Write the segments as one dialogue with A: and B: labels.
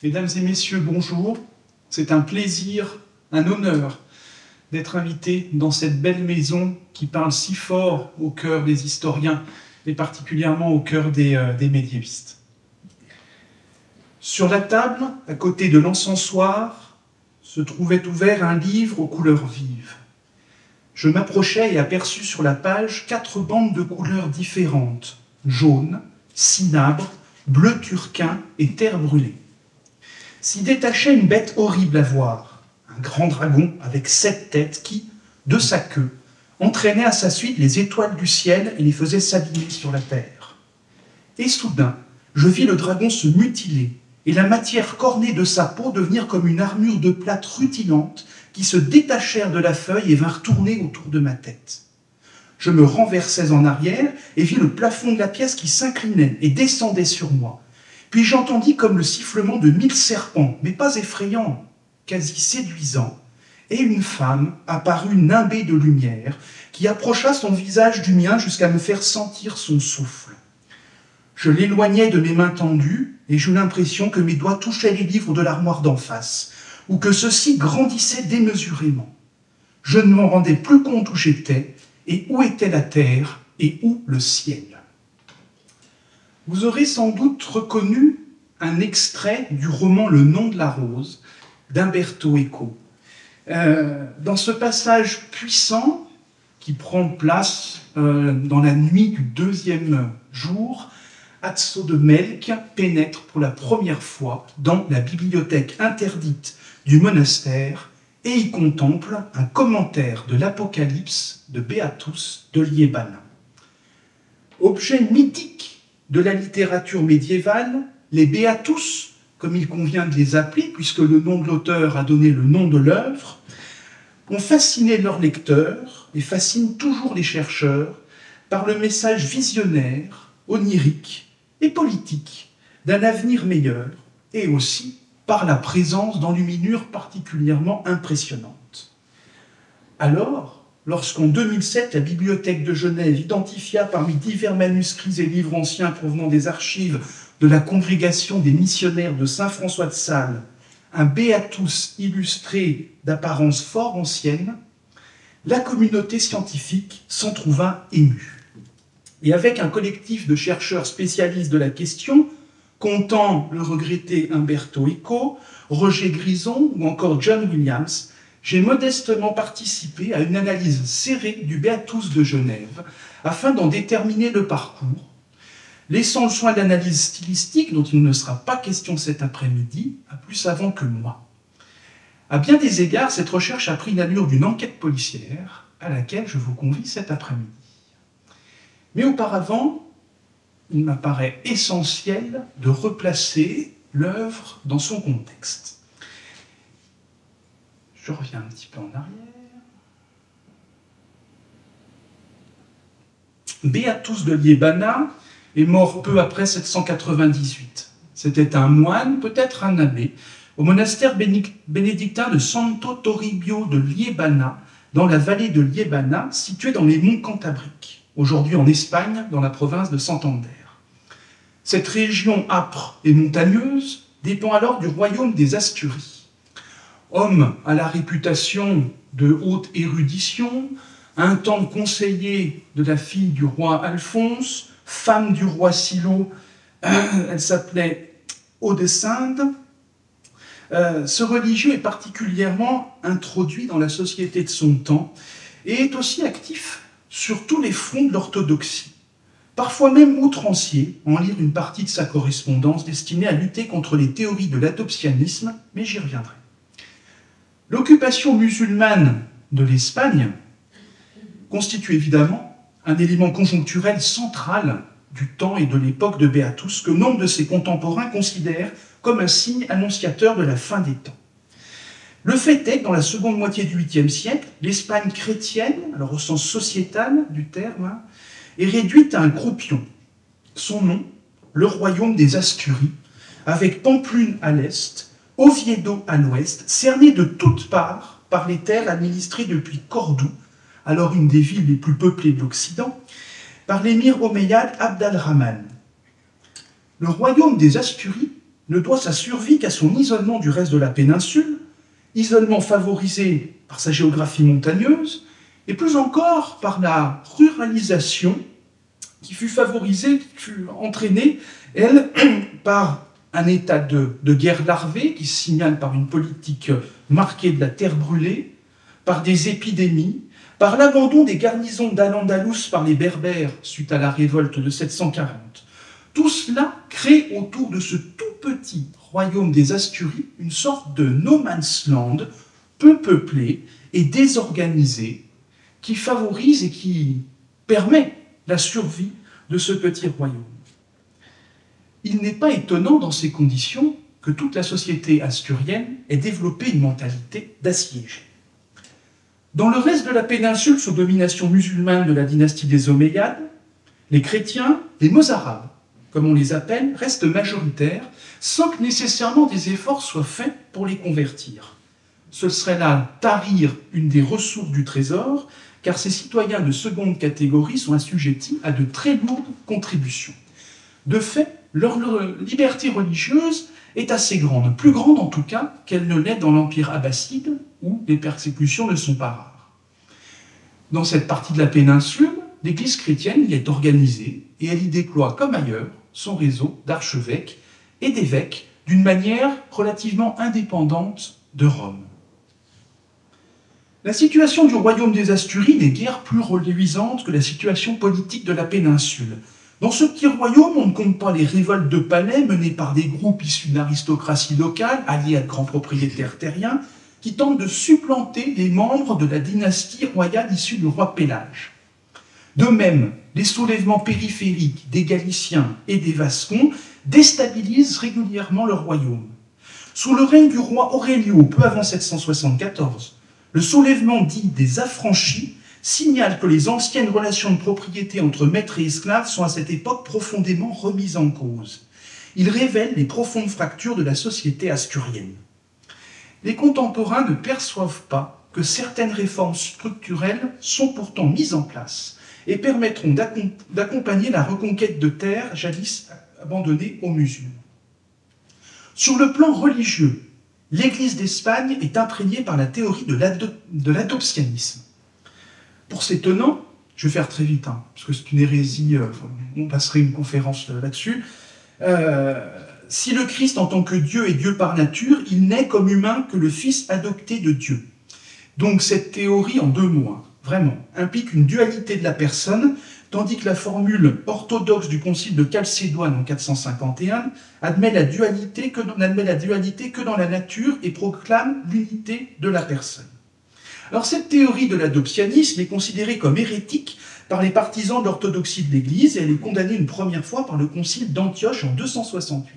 A: Mesdames et messieurs, bonjour. C'est un plaisir, un honneur d'être invité dans cette belle maison qui parle si fort au cœur des historiens et particulièrement au cœur des médiévistes. Sur la table, à côté de l'encensoir, se trouvait ouvert un livre aux couleurs vives. Je m'approchai et aperçus sur la page 4 bandes de couleurs différentes, jaune, cinabre, bleu turquin et terre brûlée. S'y détachait une bête horrible à voir, un grand dragon avec 7 têtes qui, de sa queue, entraînait à sa suite les étoiles du ciel et les faisait s'abîmer sur la terre. Et soudain, je vis le dragon se mutiler et la matière cornée de sa peau devenir comme une armure de plate rutilante qui se détachèrent de la feuille et vinrent tourner autour de ma tête. Je me renversais en arrière et vis le plafond de la pièce qui s'inclinait et descendait sur moi. Puis j'entendis comme le sifflement de 1000 serpents, mais pas effrayants, quasi séduisants, et une femme apparut nimbée de lumière, qui approcha son visage du mien jusqu'à me faire sentir son souffle. Je l'éloignai de mes mains tendues, et j'eus l'impression que mes doigts touchaient les livres de l'armoire d'en face, ou que ceux-ci grandissaient démesurément. Je ne m'en rendais plus compte où j'étais, et où était la terre, et où le ciel. Vous aurez sans doute reconnu un extrait du roman Le nom de la rose d'Umberto Eco. Dans ce passage puissant qui prend place dans la nuit du 2e jour, Azzo de Melk pénètre pour la première fois dans la bibliothèque interdite du monastère et y contemple un commentaire de l'Apocalypse de Beatus de Liébana. Objet mythique de la littérature médiévale, les Beatus, comme il convient de les appeler, puisque le nom de l'auteur a donné le nom de l'œuvre, ont fasciné leurs lecteurs et fascinent toujours les chercheurs par le message visionnaire, onirique et politique d'un avenir meilleur, et aussi par la présence d'enluminures particulièrement impressionnantes. Alors, lorsqu'en 2007, la Bibliothèque de Genève identifia parmi divers manuscrits et livres anciens provenant des archives de la congrégation des missionnaires de Saint-François de Sales un Beatus illustré d'apparence fort ancienne, la communauté scientifique s'en trouva émue. Et avec un collectif de chercheurs spécialistes de la question, comptant le regretté Umberto Eco, Roger Grison ou encore John Williams, j'ai modestement participé à une analyse serrée du Beatus de Genève afin d'en déterminer le parcours, laissant le soin de l'analyse stylistique, dont il ne sera pas question cet après-midi, à plus savant que moi. À bien des égards, cette recherche a pris l'allure d'une enquête policière à laquelle je vous convie cet après-midi. Mais auparavant, il m'apparaît essentiel de replacer l'œuvre dans son contexte. Je reviens un petit peu en arrière. Beatus de Liébana est mort peu après 798. C'était un moine, peut-être un abbé, au monastère bénédictin de Santo Toribio de Liébana, dans la vallée de Liébana, située dans les monts Cantabriques, aujourd'hui en Espagne, dans la province de Santander. Cette région âpre et montagneuse dépend alors du royaume des Asturies. Homme à la réputation de haute érudition, un temps conseiller de la fille du roi Alphonse, femme du roi Silo, elle s'appelait Audesinde. Ce religieux est particulièrement introduit dans la société de son temps et est aussi actif sur tous les fronts de l'orthodoxie, parfois même outrancier, en lire une partie de sa correspondance destinée à lutter contre les théories de l'adoptionnisme, mais j'y reviendrai. L'occupation musulmane de l'Espagne constitue évidemment un élément conjoncturel central du temps et de l'époque de Beatus que nombre de ses contemporains considèrent comme un signe annonciateur de la fin des temps. Le fait est que dans la seconde moitié du 8e siècle, l'Espagne chrétienne, alors au sens sociétal du terme, est réduite à un croupion. Son nom, le royaume des Asturies, avec Pamplune à l'est, Oviedo à l'ouest, cerné de toutes parts par les terres administrées depuis Cordoue, alors une des villes les plus peuplées de l'Occident, par l'émir omeyyade Abd al-Rahman. Le royaume des Asturies ne doit sa survie qu'à son isolement du reste de la péninsule, isolement favorisé par sa géographie montagneuse, et plus encore par la ruralisation qui fut favorisée, qui fut entraînée, elle, par un état de guerre larvée qui se signale par une politique marquée de la terre brûlée, par des épidémies, par l'abandon des garnisons d'Al-Andalus par les Berbères suite à la révolte de 740. Tout cela crée autour de ce tout petit royaume des Asturies une sorte de no man's land, peu peuplé et désorganisé, qui favorise et qui permet la survie de ce petit royaume. Il n'est pas étonnant dans ces conditions que toute la société asturienne ait développé une mentalité d'assiégé. Dans le reste de la péninsule sous domination musulmane de la dynastie des Omeyyades, les chrétiens, les Mozarabes, comme on les appelle, restent majoritaires sans que nécessairement des efforts soient faits pour les convertir. Ce serait là tarir une des ressources du trésor, car ces citoyens de seconde catégorie sont assujettis à de très lourdes contributions. De fait, leur liberté religieuse est assez grande, plus grande en tout cas qu'elle ne l'est dans l'Empire abbasside, où les persécutions ne sont pas rares. Dans cette partie de la péninsule, l'Église chrétienne y est organisée et elle y déploie, comme ailleurs, son réseau d'archevêques et d'évêques d'une manière relativement indépendante de Rome. La situation du royaume des Asturies n'est guère plus reluisante que la situation politique de la péninsule. Dans ce petit royaume, on ne compte pas les révoltes de palais menées par des groupes issus de l'aristocratie locale, alliés à de grands propriétaires terriens, qui tentent de supplanter les membres de la dynastie royale issue du roi Pélage. De même, les soulèvements périphériques des Galiciens et des Vascons déstabilisent régulièrement le royaume. Sous le règne du roi Aurélio, peu avant 774, le soulèvement dit des affranchis signale que les anciennes relations de propriété entre maîtres et esclaves sont à cette époque profondément remises en cause. Il révèle les profondes fractures de la société asturienne. Les contemporains ne perçoivent pas que certaines réformes structurelles sont pourtant mises en place et permettront d'accompagner la reconquête de terres jadis abandonnées aux musulmans. Sur le plan religieux, l'Église d'Espagne est imprégnée par la théorie de l'adoptionnisme. Pour ces tenants, je vais faire très vite, parce que c'est une hérésie, on passerait une conférence là-dessus. Si le Christ en tant que Dieu est Dieu par nature, il n'est comme humain que le Fils adopté de Dieu. Donc cette théorie, en 2 mots, vraiment, implique une dualité de la personne, tandis que la formule orthodoxe du concile de Chalcédoine en 451 n'admet la dualité que dans la nature et proclame l'unité de la personne. Alors cette théorie de l'adoptionnisme est considérée comme hérétique par les partisans de l'orthodoxie de l'Église et elle est condamnée une première fois par le concile d'Antioche en 268.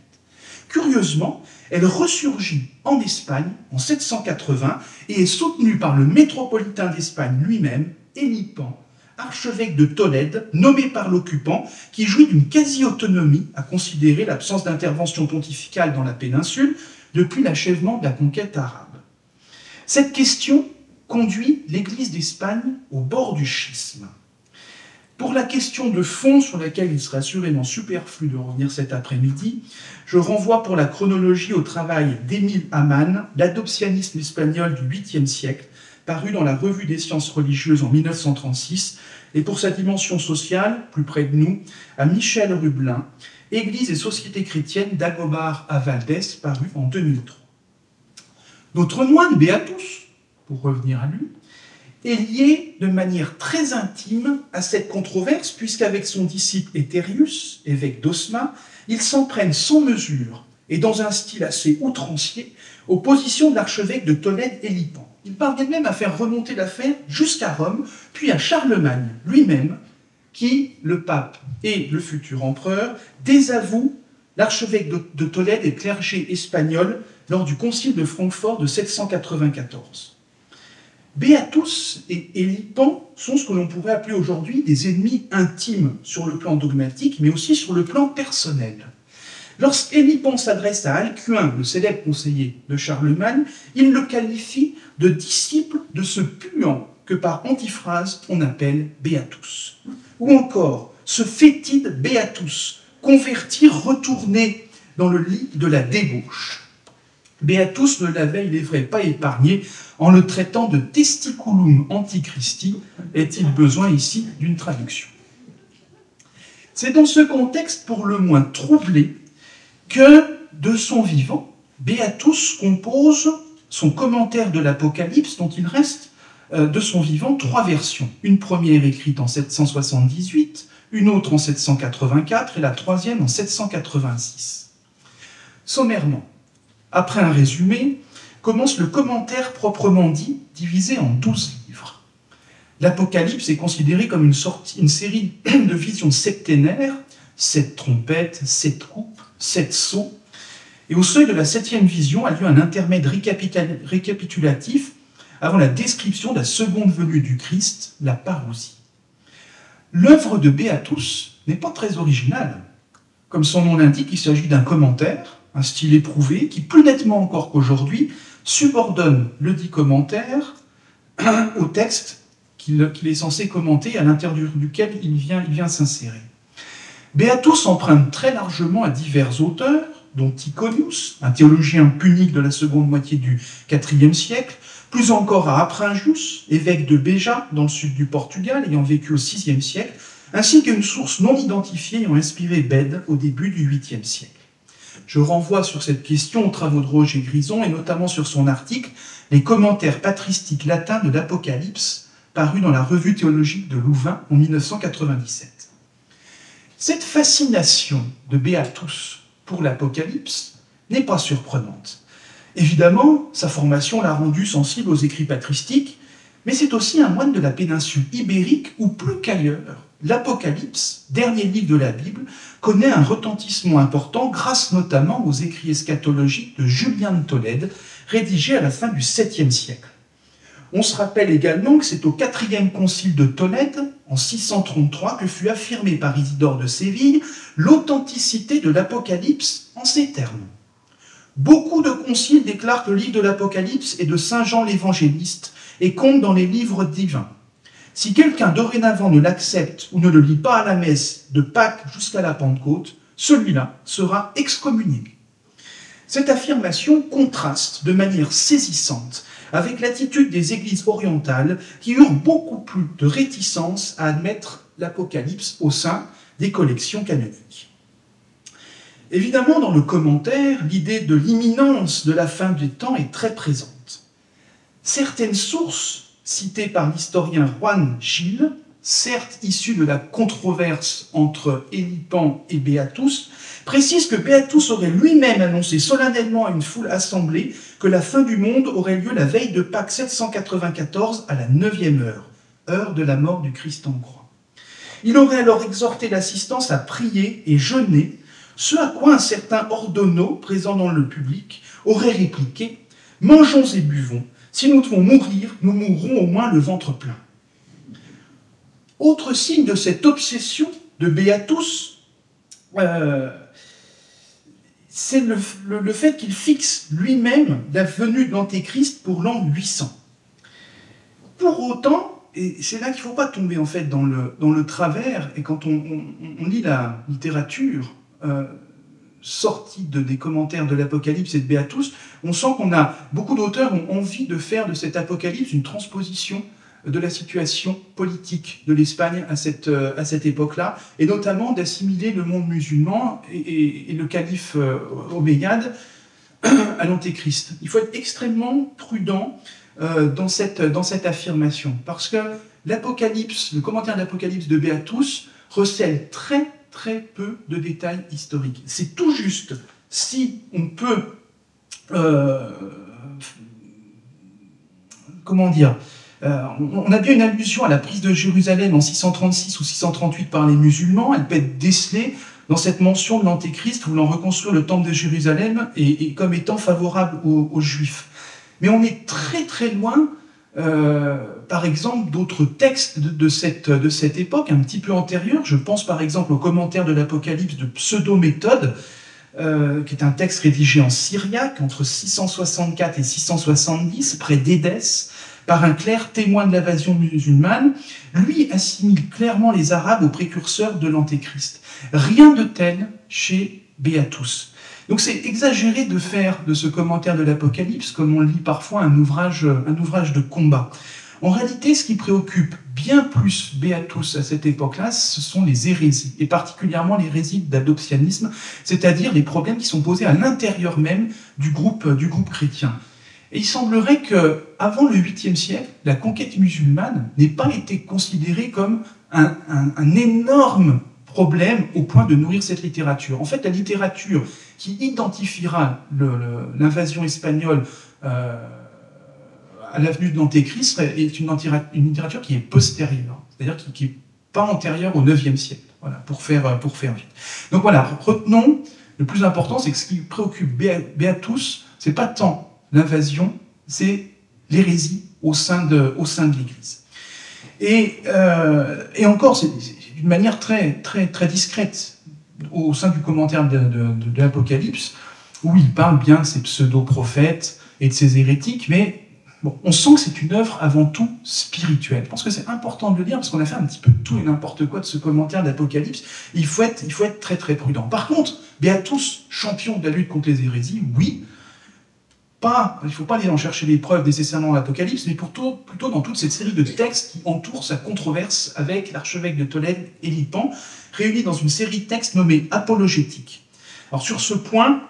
A: Curieusement, elle ressurgit en Espagne en 780 et est soutenue par le métropolitain d'Espagne lui-même, Hélipan, archevêque de Tolède, nommé par l'occupant, qui jouit d'une quasi-autonomie à considérer l'absence d'intervention pontificale dans la péninsule depuis l'achèvement de la conquête arabe. Cette question conduit l'Église d'Espagne au bord du schisme. Pour la question de fond sur laquelle il serait assurément superflu de revenir cet après-midi, je renvoie pour la chronologie au travail d'Émile Amann, l'adoptionnisme espagnol du 8e siècle, paru dans la Revue des sciences religieuses en 1936, et pour sa dimension sociale, plus près de nous, à Michel Rublin, Église et société chrétienne d'Agomar à Valdès, paru en 2003. Notre moine Beatus, pour revenir à lui, est lié de manière très intime à cette controverse, puisqu'avec son disciple Éthérius, évêque d'Osma, il s'en prenne sans mesure et dans un style assez outrancier aux positions de l'archevêque de Tolède Hélipan. Il parvient même à faire remonter l'affaire jusqu'à Rome, puis à Charlemagne lui-même, qui, le pape et le futur empereur, désavoue l'archevêque de Tolède et le clergé espagnol lors du concile de Francfort de 794. Beatus et Hélipan sont ce que l'on pourrait appeler aujourd'hui des ennemis intimes sur le plan dogmatique, mais aussi sur le plan personnel. Lorsqu'Hélipan s'adresse à Alcuin, le célèbre conseiller de Charlemagne, il le qualifie de disciple de ce puant que par antiphrase on appelle Beatus. Ou encore, ce fétide Beatus, converti, retourné dans le lit de la débauche. Beatus ne l'avait, il est vrai, pas épargné en le traitant de testiculum antichristi. Est-il besoin ici d'une traduction? C'est dans ce contexte pour le moins troublé que, de son vivant, Beatus compose son commentaire de l'Apocalypse, dont il reste de son vivant 3 versions. Une première écrite en 778, une autre en 784 et la troisième en 786. Sommairement, après un résumé, commence le commentaire proprement dit, divisé en 12 livres. L'Apocalypse est considéré comme une série de visions septénaires, 7 trompettes, 7 coupes, 7 sceaux, et au seuil de la 7e vision a lieu un intermède récapitulatif avant la description de la seconde venue du Christ, la parousie. L'œuvre de Beatus n'est pas très originale. Comme son nom l'indique, il s'agit d'un commentaire, un style éprouvé, qui, plus nettement encore qu'aujourd'hui, subordonne le dit commentaire au texte qu'il est censé commenter, à l'intérieur duquel il vient s'insérer. Beatus emprunte très largement à divers auteurs, dont Tychonius, un théologien punique de la seconde moitié du IVe siècle, plus encore à Apringius, évêque de Béja, dans le sud du Portugal, ayant vécu au VIe siècle, ainsi qu'à une source non identifiée ayant inspiré Bède au début du 8e siècle. Je renvoie sur cette question aux travaux de Roger Grison, et notamment sur son article « Les commentaires patristiques latins de l'Apocalypse », paru dans la Revue théologique de Louvain en 1997. Cette fascination de Beatus pour l'Apocalypse n'est pas surprenante. Évidemment, sa formation l'a rendu sensible aux écrits patristiques, mais c'est aussi un moine de la péninsule ibérique où, plus qu'ailleurs, l'Apocalypse, dernier livre de la Bible, connaît un retentissement important grâce notamment aux écrits eschatologiques de Julien de Tolède, rédigés à la fin du 7e siècle. On se rappelle également que c'est au 4e concile de Tolède, en 633, que fut affirmée par Isidore de Séville l'authenticité de l'Apocalypse en ces termes. Beaucoup de conciles déclarent que le livre de l'Apocalypse est de Saint Jean l'évangéliste et compte dans les livres divins. Si quelqu'un dorénavant ne l'accepte ou ne le lit pas à la messe de Pâques jusqu'à la Pentecôte, celui-là sera excommunié. Cette affirmation contraste de manière saisissante avec l'attitude des églises orientales qui eurent beaucoup plus de réticence à admettre l'Apocalypse au sein des collections canoniques. Évidemment, dans le commentaire, l'idée de l'imminence de la fin des temps est très présente. Certaines sources citées par l'historien Juan Gil, certes issues de la controverse entre Hélipan et Beatus, précisent que Beatus aurait lui-même annoncé solennellement à une foule assemblée que la fin du monde aurait lieu la veille de Pâques 794 à la 9e heure, heure de la mort du Christ en croix. Il aurait alors exhorté l'assistance à prier et jeûner, ce à quoi un certain Ordonneau, présent dans le public, aurait répliqué « Mangeons et buvons, si nous devons mourir, nous mourrons au moins le ventre plein. » Autre signe de cette obsession de Beatus, c'est le fait qu'il fixe lui-même la venue de l'Antéchrist pour l'an 800. Pour autant, et c'est là qu'il ne faut pas tomber en fait dans le travers, et quand on lit la littérature sortie des commentaires de l'Apocalypse et de Beatus, on sent qu'on a beaucoup d'auteurs ont envie de faire de cet Apocalypse une transposition de la situation politique de l'Espagne à cette époque-là, et notamment d'assimiler le monde musulman et le calife omeyyade à l'Antéchrist. Il faut être extrêmement prudent dans cette affirmation, parce que l'Apocalypse, le commentaire de l'Apocalypse de Beatus recèle très très peu de détails historiques. C'est tout juste si on peut on a bien une allusion à la prise de Jérusalem en 636 ou 638 par les musulmans. Elle peut être décelée dans cette mention de l'Antéchrist voulant reconstruire le temple de Jérusalem et comme étant favorable aux Juifs. Mais on est très très loin, par exemple, d'autres textes de cette époque, un petit peu antérieure. Je pense par exemple au commentaire de l'Apocalypse de Pseudo-Méthode, qui est un texte rédigé en syriaque entre 664 et 670, près d'Édesse, par un clerc témoin de l'invasion musulmane. Lui assimile clairement les Arabes aux précurseurs de l'Antéchrist. Rien de tel chez Beatus. Donc c'est exagéré de faire de ce commentaire de l'Apocalypse, comme on le lit parfois, un ouvrage de combat. En réalité, ce qui préoccupe bien plus Beatus à cette époque-là, ce sont les hérésies, et particulièrement l'hérésie d'adoptionnisme, c'est-à-dire les problèmes qui sont posés à l'intérieur même du groupe chrétien. Et il semblerait qu'avant le 8e siècle, la conquête musulmane n'ait pas été considérée comme un énorme problème au point de nourrir cette littérature. En fait, la littérature qui identifiera l'invasion espagnole à l'avenue de l'Antéchrist est une littérature qui est postérieure, c'est-à-dire qui n'est pas antérieure au 9e siècle, voilà, pour faire vite. Donc voilà, retenons, le plus important, c'est que ce qui préoccupe Beatus, c'est pas tant l'invasion, c'est l'hérésie au sein de l'Église. Et encore, c'est d'une manière très discrète, au sein du commentaire de l'Apocalypse, où il parle bien de ces pseudo-prophètes et de ces hérétiques, mais bon, on sent que c'est une œuvre avant tout spirituelle. Je pense que c'est important de le dire, parce qu'on a fait un petit peu de tout et n'importe quoi de ce commentaire d'Apocalypse. Il faut être très prudent. Par contre, Beatus, champion de la lutte contre les hérésies, oui, il ne faut pas aller en chercher les preuves nécessairement dans l'Apocalypse, mais plutôt dans toute cette série de textes qui entourent sa controverse avec l'archevêque de Tolède et Lipan, réunis dans une série de textes nommés apologétiques. Alors sur ce point,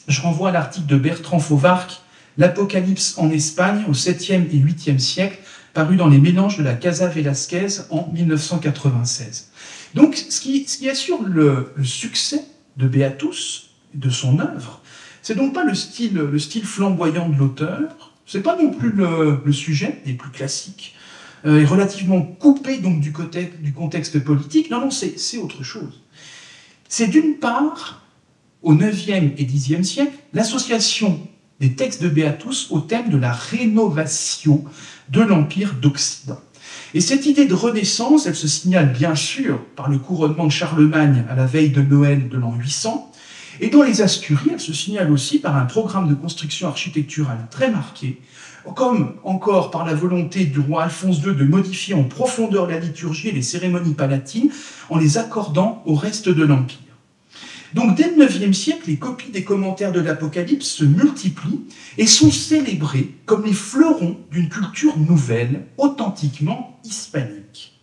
A: je renvoie à l'article de Bertrand Fauvarc, L'Apocalypse en Espagne au 7e et 8e siècle, paru dans les Mélanges de la Casa Velasquez en 1996. Donc, ce qui assure le succès de Beatus, de son œuvre, c'est donc pas le style flamboyant de l'auteur, c'est pas non plus le sujet, des plus classiques, et relativement coupé donc du contexte politique. Non, c'est autre chose. C'est d'une part, au 9e et 10e siècle, l'association des textes de Beatus au thème de la rénovation de l'Empire d'Occident. Et cette idée de renaissance, elle se signale bien sûr par le couronnement de Charlemagne à la veille de Noël de l'an 800, et dans les Asturies, elle se signale aussi par un programme de construction architecturale très marqué, comme encore par la volonté du roi Alphonse II de modifier en profondeur la liturgie et les cérémonies palatines en les accordant au reste de l'Empire. Donc dès le 9e siècle, les copies des commentaires de l'Apocalypse se multiplient et sont célébrées comme les fleurons d'une culture nouvelle, authentiquement hispanique.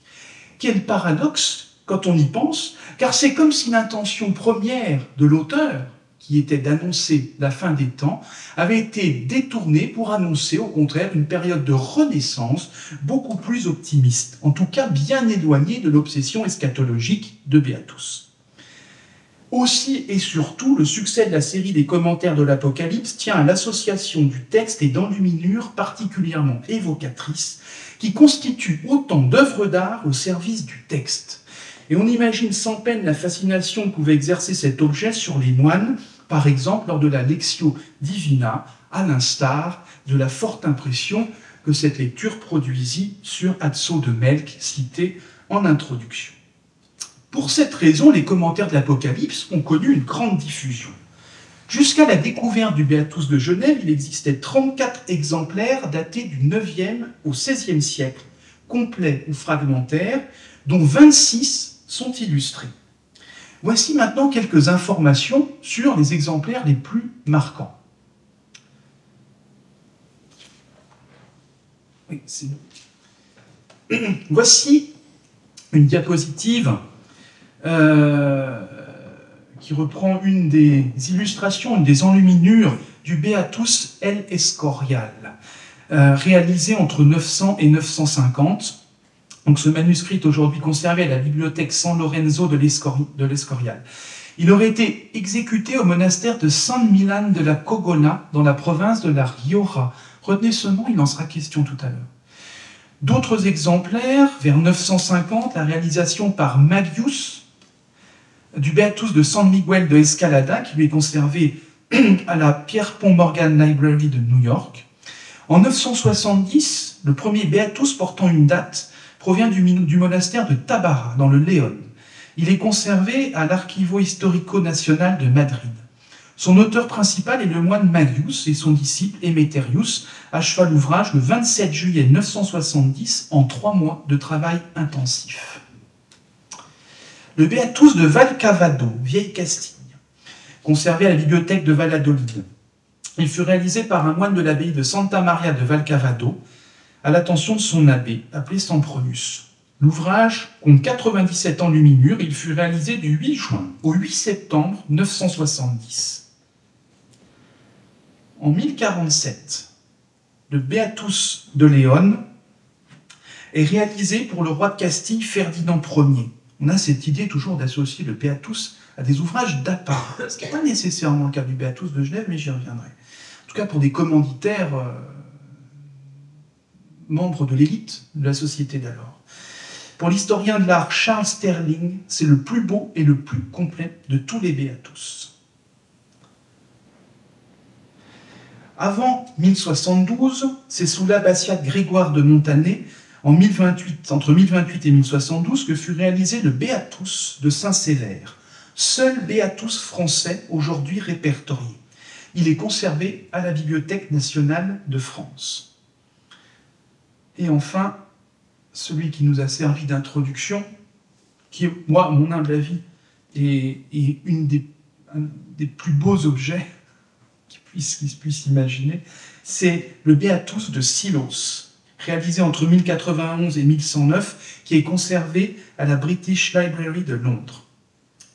A: Quel paradoxe quand on y pense, car c'est comme si l'intention première de l'auteur, qui était d'annoncer la fin des temps, avait été détournée pour annoncer au contraire une période de renaissance beaucoup plus optimiste, en tout cas bien éloignée de l'obsession eschatologique de Beatus. Aussi et surtout, le succès de la série des commentaires de l'Apocalypse tient à l'association du texte et d'enluminures particulièrement évocatrices qui constituent autant d'œuvres d'art au service du texte. Et on imagine sans peine la fascination que pouvait exercer cet objet sur les moines, par exemple lors de la Lectio Divina, à l'instar de la forte impression que cette lecture produisit sur Azzo de Melk, cité en introduction. Pour cette raison, les commentaires de l'Apocalypse ont connu une grande diffusion. Jusqu'à la découverte du Beatus de Genève, il existait 34 exemplaires datés du 9e au 16e siècle, complets ou fragmentaires, dont 26 sont illustrés. Voici maintenant quelques informations sur les exemplaires les plus marquants. Oui, voici une diapositive qui reprend une des illustrations, une des enluminures du Beatus El Escorial, réalisé entre 900 et 950. Donc ce manuscrit est aujourd'hui conservé à la bibliothèque San Lorenzo de l'Escorial. Il aurait été exécuté au monastère de San Millán de la Cogona, dans la province de la Rioja. Retenez ce nom, il en sera question tout à l'heure. D'autres exemplaires, vers 950, la réalisation par Magius du Beatus de San Miguel de Escalada, qui lui est conservé à la Pierpont Morgan Library de New York. En 970, le premier Beatus portant une date provient du monastère de Tabara, dans le Léon. Il est conservé à l'Archivo Histórico Nacional de Madrid. Son auteur principal est le moine Magius et son disciple Emeterius acheva l'ouvrage le 27 juillet 970 en 3 mois de travail intensif. Le Beatus de Valcavado, Vieille Castille. conservé à la bibliothèque de Valladolid. Il fut réalisé par un moine de l'abbaye de Santa Maria de Valcavado, à l'attention de son abbé, appelé Sempronius. L'ouvrage compte 97 enluminures. Il fut réalisé du 8 juin au 8 septembre 970. En 1047, le Beatus de León est réalisé pour le roi de Castille Ferdinand Ier. On a cette idée toujours d'associer le Beatus à des ouvrages d'apparat, ce qui n'est pas nécessairement le cas du Beatus de Genève, mais j'y reviendrai. En tout cas, pour des commanditaires membres de l'élite de la société d'alors. Pour l'historien de l'art Charles Sterling, c'est le plus beau et le plus complet de tous les Beatus. Avant 1072, c'est sous l'abbatiat de Grégoire de Montané, entre 1028 et 1072, que fut réalisé le Beatus de Saint-Sévère, seul Beatus français aujourd'hui répertorié. Il est conservé à la Bibliothèque nationale de France. Et enfin, celui qui nous a servi d'introduction, qui, moi, à mon humble avis, est un des plus beaux objets qui se puisse imaginer, c'est le Beatus de Silos, réalisé entre 1091 et 1109, qui est conservé à la British Library de Londres.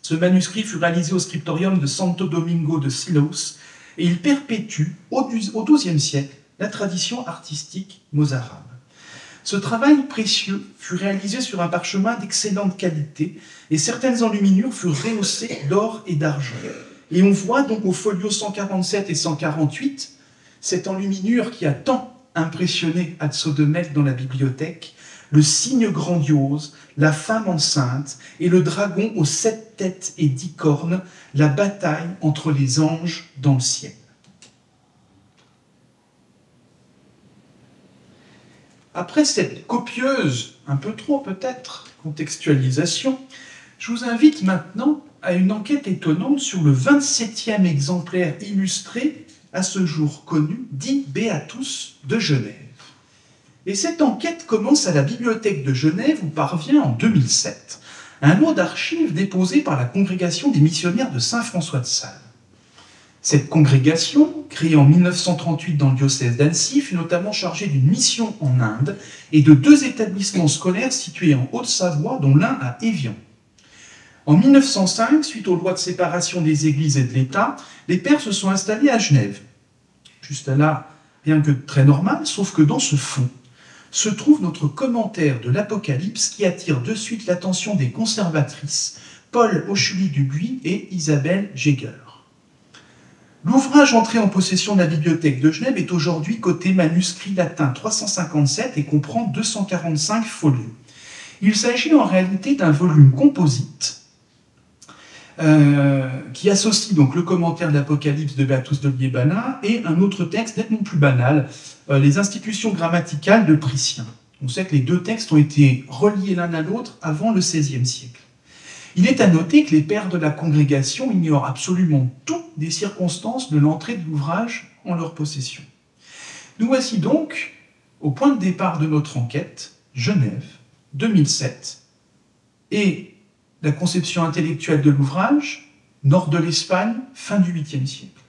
A: Ce manuscrit fut réalisé au scriptorium de Santo Domingo de Silos, et il perpétue au XIIe siècle la tradition artistique mozarabe. Ce travail précieux fut réalisé sur un parchemin d'excellente qualité et certaines enluminures furent rehaussées d'or et d'argent. Et on voit donc au folio 147 et 148 cette enluminure qui a tant impressionné Azzo de Melk dans la bibliothèque, le cygne grandiose, la femme enceinte et le dragon aux 7 têtes et 10 cornes, la bataille entre les anges dans le ciel. Après cette copieuse, un peu trop peut-être, contextualisation, je vous invite maintenant à une enquête étonnante sur le 27e exemplaire illustré, à ce jour connu, dit Beatus de Genève. Et cette enquête commence à la bibliothèque de Genève où parvient en 2007 un lot d'archives déposé par la congrégation des missionnaires de Saint-François de Sales. Cette congrégation, créée en 1938 dans le diocèse d'Annecy, fut notamment chargée d'une mission en Inde et de 2 établissements scolaires situés en Haute-Savoie, dont l'un à Évian. En 1905, suite aux lois de séparation des églises et de l'État, les pères se sont installés à Genève. Juste là, rien que très normal, sauf que dans ce fond se trouve notre commentaire de l'Apocalypse qui attire de suite l'attention des conservatrices Paul Auchely-Dubuis et Isabelle Jäger. L'ouvrage entré en possession de la bibliothèque de Genève est aujourd'hui coté manuscrit latin 357 et comprend 245 folios. Il s'agit en réalité d'un volume composite qui associe donc le commentaire de l'Apocalypse de Beatus de Liébana et un autre texte nettement plus banal, les institutions grammaticales de Priscien. On sait que les 2 textes ont été reliés l'un à l'autre avant le XVIe siècle. Il est à noter que les pères de la congrégation ignorent absolument tout des circonstances de l'entrée de l'ouvrage en leur possession. Nous voici donc au point de départ de notre enquête, Genève, 2007, et la conception intellectuelle de l'ouvrage, nord de l'Espagne, fin du 8e siècle.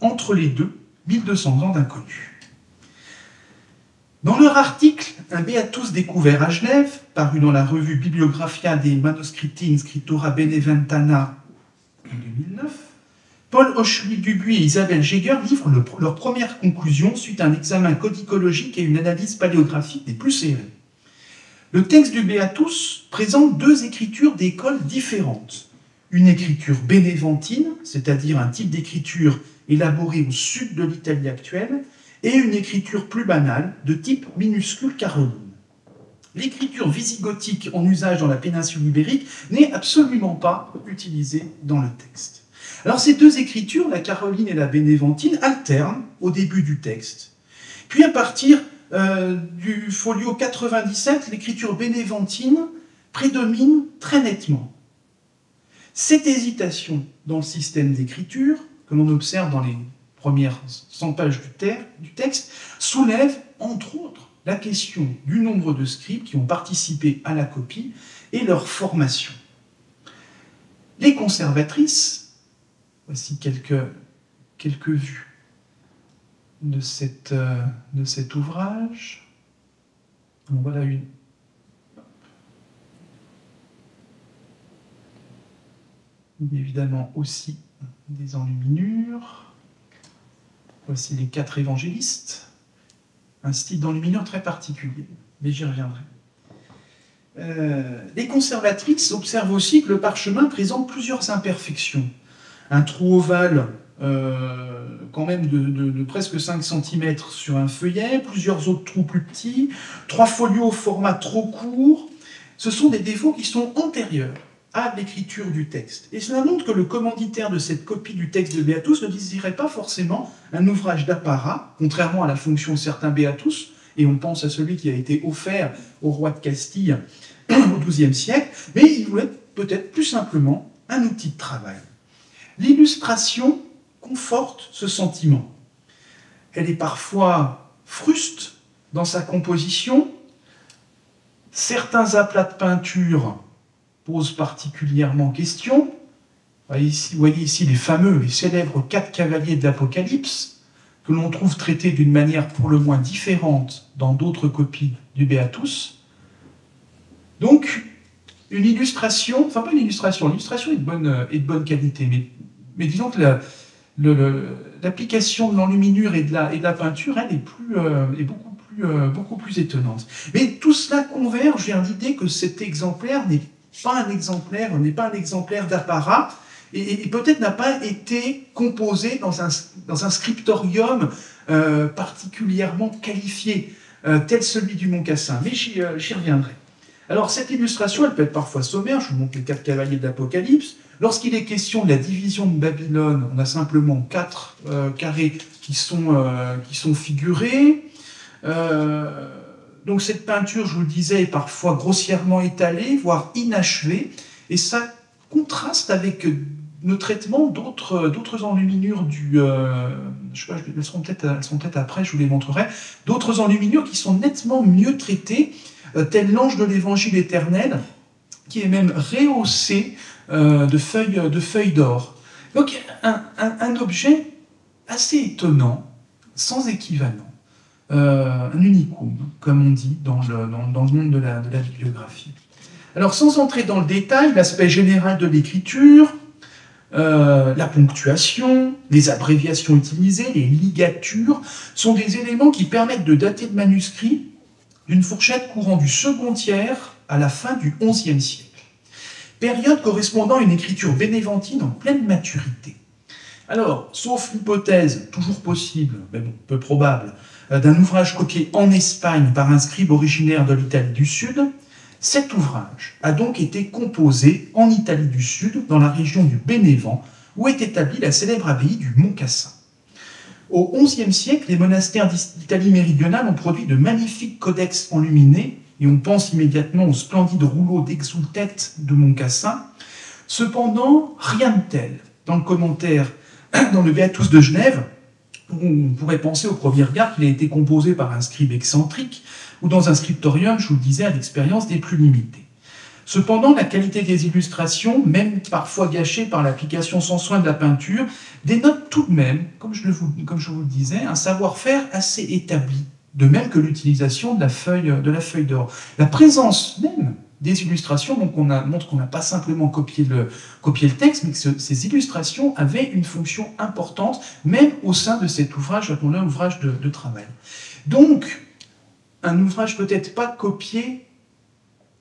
A: Entre les deux, 1200 ans d'inconnu. Dans leur article « Un Beatus découvert à Genève », paru dans la revue Bibliographia dei Manuscritti in Scriptura Beneventana en 2009, Paul Auchely-Dubuis et Isabelle Jäger livrent leur première conclusion suite à un examen codicologique et une analyse paléographique des plus serrées. Le texte du Beatus présente 2 écritures d'écoles différentes. Une écriture bénéventine, c'est-à-dire un type d'écriture élaboré au sud de l'Italie actuelle, et une écriture plus banale, de type minuscule caroline. L'écriture visigothique en usage dans la péninsule ibérique n'est absolument pas utilisée dans le texte. Alors ces 2 écritures, la caroline et la bénéventine, alternent au début du texte. Puis à partir du folio 97, l'écriture bénéventine prédomine très nettement. Cette hésitation dans le système d'écriture, que l'on observe dans les premières 100 pages du texte, soulève, entre autres, la question du nombre de scribes qui ont participé à la copie et leur formation. Les conservatrices Voici quelques vues de cet ouvrage. Donc voilà une. Évidemment aussi des enluminures. Voici les 4 évangélistes. Un style d'enluminure très particulier, mais j'y reviendrai. Les conservatrices observent aussi que le parchemin présente plusieurs imperfections. Un trou ovale, quand même de presque 5 cm sur un feuillet, plusieurs autres trous plus petits, 3 folios au format trop court. Ce sont des défauts qui sont antérieurs à l'écriture du texte. Et cela montre que le commanditaire de cette copie du texte de Beatus ne désirait pas forcément un ouvrage d'apparat, contrairement à la fonction de certains Beatus, et on pense à celui qui a été offert au roi de Castille au XIIe siècle, mais il voulait peut-être plus simplement un outil de travail. L'illustration conforte ce sentiment. Elle est parfois fruste dans sa composition. Certains aplats de peinture posent particulièrement question. Vous voyez ici les célèbres 4 cavaliers de l'Apocalypse, que l'on trouve traités d'une manière pour le moins différente dans d'autres copies du Beatus. Donc, une illustration, enfin pas une illustration, l'illustration est de bonne qualité, mais disons que l'application de l'enluminure et de la peinture, elle est beaucoup plus étonnante. Mais tout cela converge vers l'idée que cet exemplaire n'est pas un exemplaire d'apparat, et peut-être n'a pas été composé dans un scriptorium particulièrement qualifié, tel celui du Mont-Cassin. Mais j'y reviendrai. Alors, cette illustration, elle peut être parfois sommaire. Je vous montre les 4 cavaliers de l'Apocalypse. Lorsqu'il est question de la division de Babylone, on a simplement 4 carrés qui sont figurés. Donc cette peinture, je vous le disais, est parfois grossièrement étalée, voire inachevée, et ça contraste avec le traitement d'autres enluminures je sais pas, elles seront peut-être après, je vous les montrerai, d'autres enluminures qui sont nettement mieux traitées, tel l'ange de l'évangile éternel, qui est même rehaussé de feuilles d'or. Donc un objet assez étonnant, sans équivalent. Un unicum, comme on dit dans le monde de la bibliographie. Alors, sans entrer dans le détail, l'aspect général de l'écriture, la ponctuation, les abréviations utilisées, les ligatures, sont des éléments qui permettent de dater le manuscrit d'une fourchette courant du second tiers à la fin du XIe siècle. Période correspondant à une écriture bénéventine en pleine maturité. Alors, sauf l'hypothèse, toujours possible, mais bon, peu probable, d'un ouvrage copié en Espagne par un scribe originaire de l'Italie du Sud, cet ouvrage a donc été composé en Italie du Sud, dans la région du Bénévent, où est établie la célèbre abbaye du Mont-Cassin. Au XIe siècle, les monastères d'Italie méridionale ont produit de magnifiques codex enluminés, et on pense immédiatement au splendide rouleau d'Exultet de Mont-Cassin. Cependant, rien de tel. Dans le commentaire, dans le Beatus de Genève, on pourrait penser au premier regard qu'il a été composé par un scribe excentrique, ou dans un scriptorium, je vous le disais, à l'expérience des plus limitées. Cependant, la qualité des illustrations, même parfois gâchée par l'application sans soin de la peinture, dénote tout de même, comme je vous le disais, un savoir-faire assez établi, de même que l'utilisation de la feuille d'or. La présence même des illustrations montre qu'on n'a pas simplement copié le texte, mais que ces illustrations avaient une fonction importante, même au sein de cet ouvrage, appelons-le un ouvrage de travail. Donc, un ouvrage peut-être pas copié,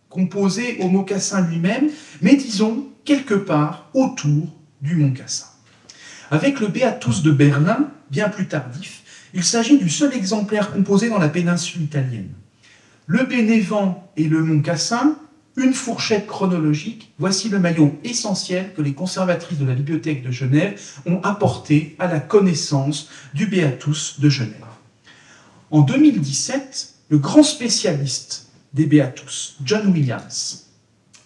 A: composé au Mont-Cassin lui-même, mais disons quelque part autour du Mont-Cassin. Avec le Beatus de Berlin, bien plus tardif, il s'agit du seul exemplaire composé dans la péninsule italienne. Le Bénévent et le Mont-Cassin, une fourchette chronologique, voici le maillon essentiel que les conservatrices de la bibliothèque de Genève ont apporté à la connaissance du Beatus de Genève. En 2017, le grand spécialiste des Beatus, John Williams,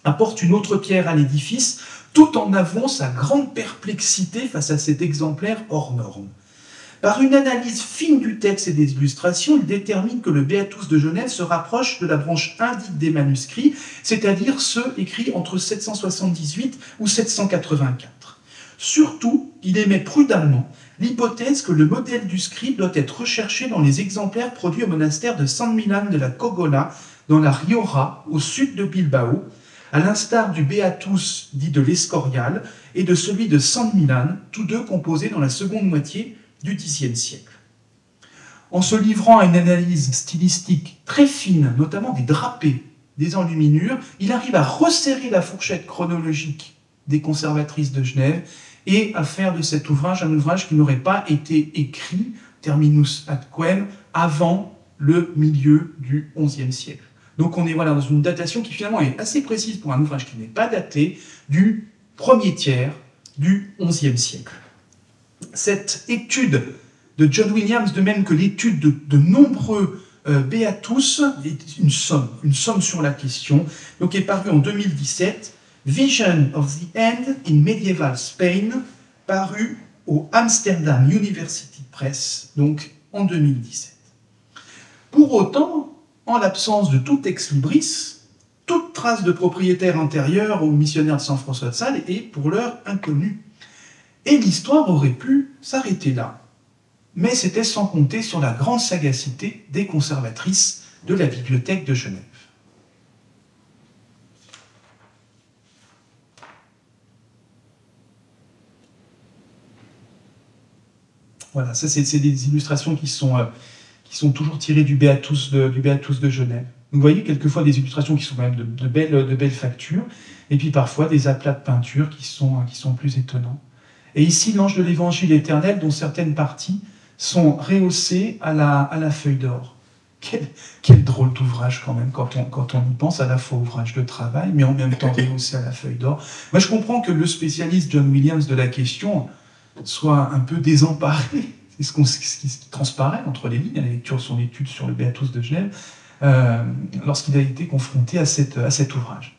A: apporte une autre pierre à l'édifice, tout en avouant sa grande perplexité face à cet exemplaire hors norme. Par une analyse fine du texte et des illustrations, il détermine que le Beatus de Genève se rapproche de la branche indique des manuscrits, c'est-à-dire ceux écrits entre 778 ou 784. Surtout, il émet prudemment l'hypothèse que le modèle du scribe doit être recherché dans les exemplaires produits au monastère de San Millán de la Cogolla, dans la Rioja, au sud de Bilbao, à l'instar du Beatus dit de l'Escorial et de celui de San Millán, tous deux composés dans la seconde moitié du Xe siècle. En se livrant à une analyse stylistique très fine, notamment des drapés, des enluminures, il arrive à resserrer la fourchette chronologique des conservatrices de Genève et à faire de cet ouvrage un ouvrage qui n'aurait pas été écrit, terminus ad quem, avant le milieu du XIe siècle. Donc on est voilà, dans une datation qui finalement est assez précise pour un ouvrage qui n'est pas daté, du premier tiers du XIe siècle. Cette étude de John Williams, de même que l'étude de nombreux Beatus, est une somme sur la question, donc est parue en 2017, Vision of the End in Medieval Spain, paru au Amsterdam University Press, donc en 2017. Pour autant, en l'absence de tout ex libris, toute trace de propriétaire antérieur aux missionnaires de Saint François de Sales est pour l'heure inconnue. Et l'histoire aurait pu s'arrêter là. Mais c'était sans compter sur la grande sagacité des conservatrices de la bibliothèque de Genève. Voilà, ça c'est des illustrations qui sont toujours tirées du Beatus de Genève. Vous voyez quelquefois des illustrations qui sont quand même de belles factures, et puis parfois des aplats de peinture qui sont plus étonnants. Et ici, l'ange de l'évangile éternel, dont certaines parties sont rehaussées à la feuille d'or. Quel drôle d'ouvrage quand même, quand on y pense, à la fois ouvrage de travail, mais en même temps rehaussé à la feuille d'or. Moi, je comprends que le spécialiste John Williams de la question soit un peu désemparé. C'est ce qui transparaît entre les lignes, à la lecture de son étude sur le Beatus de Genève, lorsqu'il a été confronté à cet ouvrage.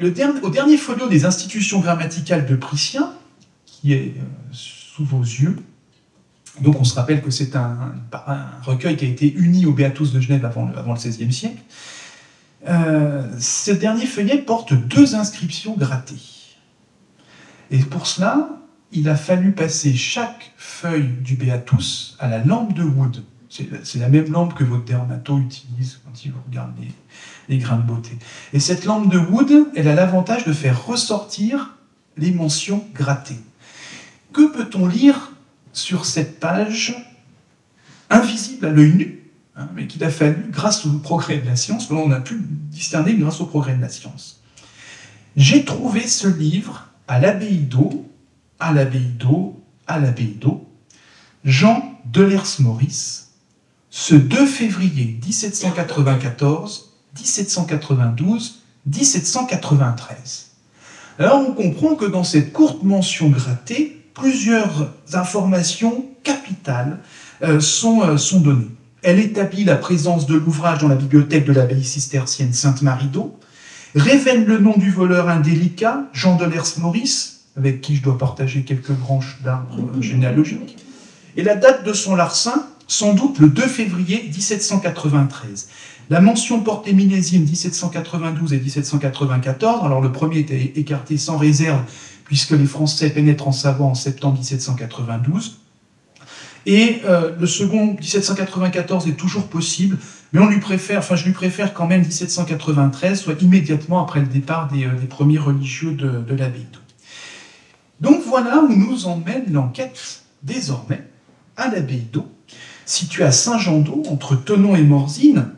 A: Au dernier folio des institutions grammaticales de Priscien, qui est sous vos yeux, donc on se rappelle que c'est un recueil qui a été uni au Beatus de Genève avant le XVIe siècle, ce dernier feuillet porte 2 inscriptions grattées. Et pour cela, il a fallu passer chaque feuille du Beatus à la lampe de Wood. C'est la même lampe que votre dermato utilise quand il vous regarde les grains de beauté. Et cette lampe de Wood, elle a l'avantage de faire ressortir les mentions grattées. Que peut-on lire sur cette page invisible à l'œil nu, mais qu'il a fallu, grâce au progrès de la science, que l'on a pu discerner grâce au progrès de la science? J'ai trouvé ce livre à l'abbaye d'Eau, Jean Delers-Maurice, ce 2 février 1794, 1792, 1793. Alors on comprend que dans cette courte mention grattée, plusieurs informations capitales sont données. Elle établit la présence de l'ouvrage dans la bibliothèque de l'abbaye cistercienne Sainte-Marie d'Eau, révèle le nom du voleur indélicat, Jean Delers-Maurice, avec qui je dois partager quelques branches d'arbres généalogiques, et la date de son larcin, sans doute le 2 février 1793. La mention porte les millésimes 1792 et 1794, alors le premier était écarté sans réserve, puisque les Français pénètrent en Savoie en septembre 1792, et le second, 1794, est toujours possible, mais je lui préfère quand même 1793, soit immédiatement après le départ des premiers religieux de l'abbaye d'Eau. Donc voilà où nous emmène l'enquête, désormais, à l'abbaye d'Eau, située à Saint-Jean-d'Eau, entre Thonon et Morzine,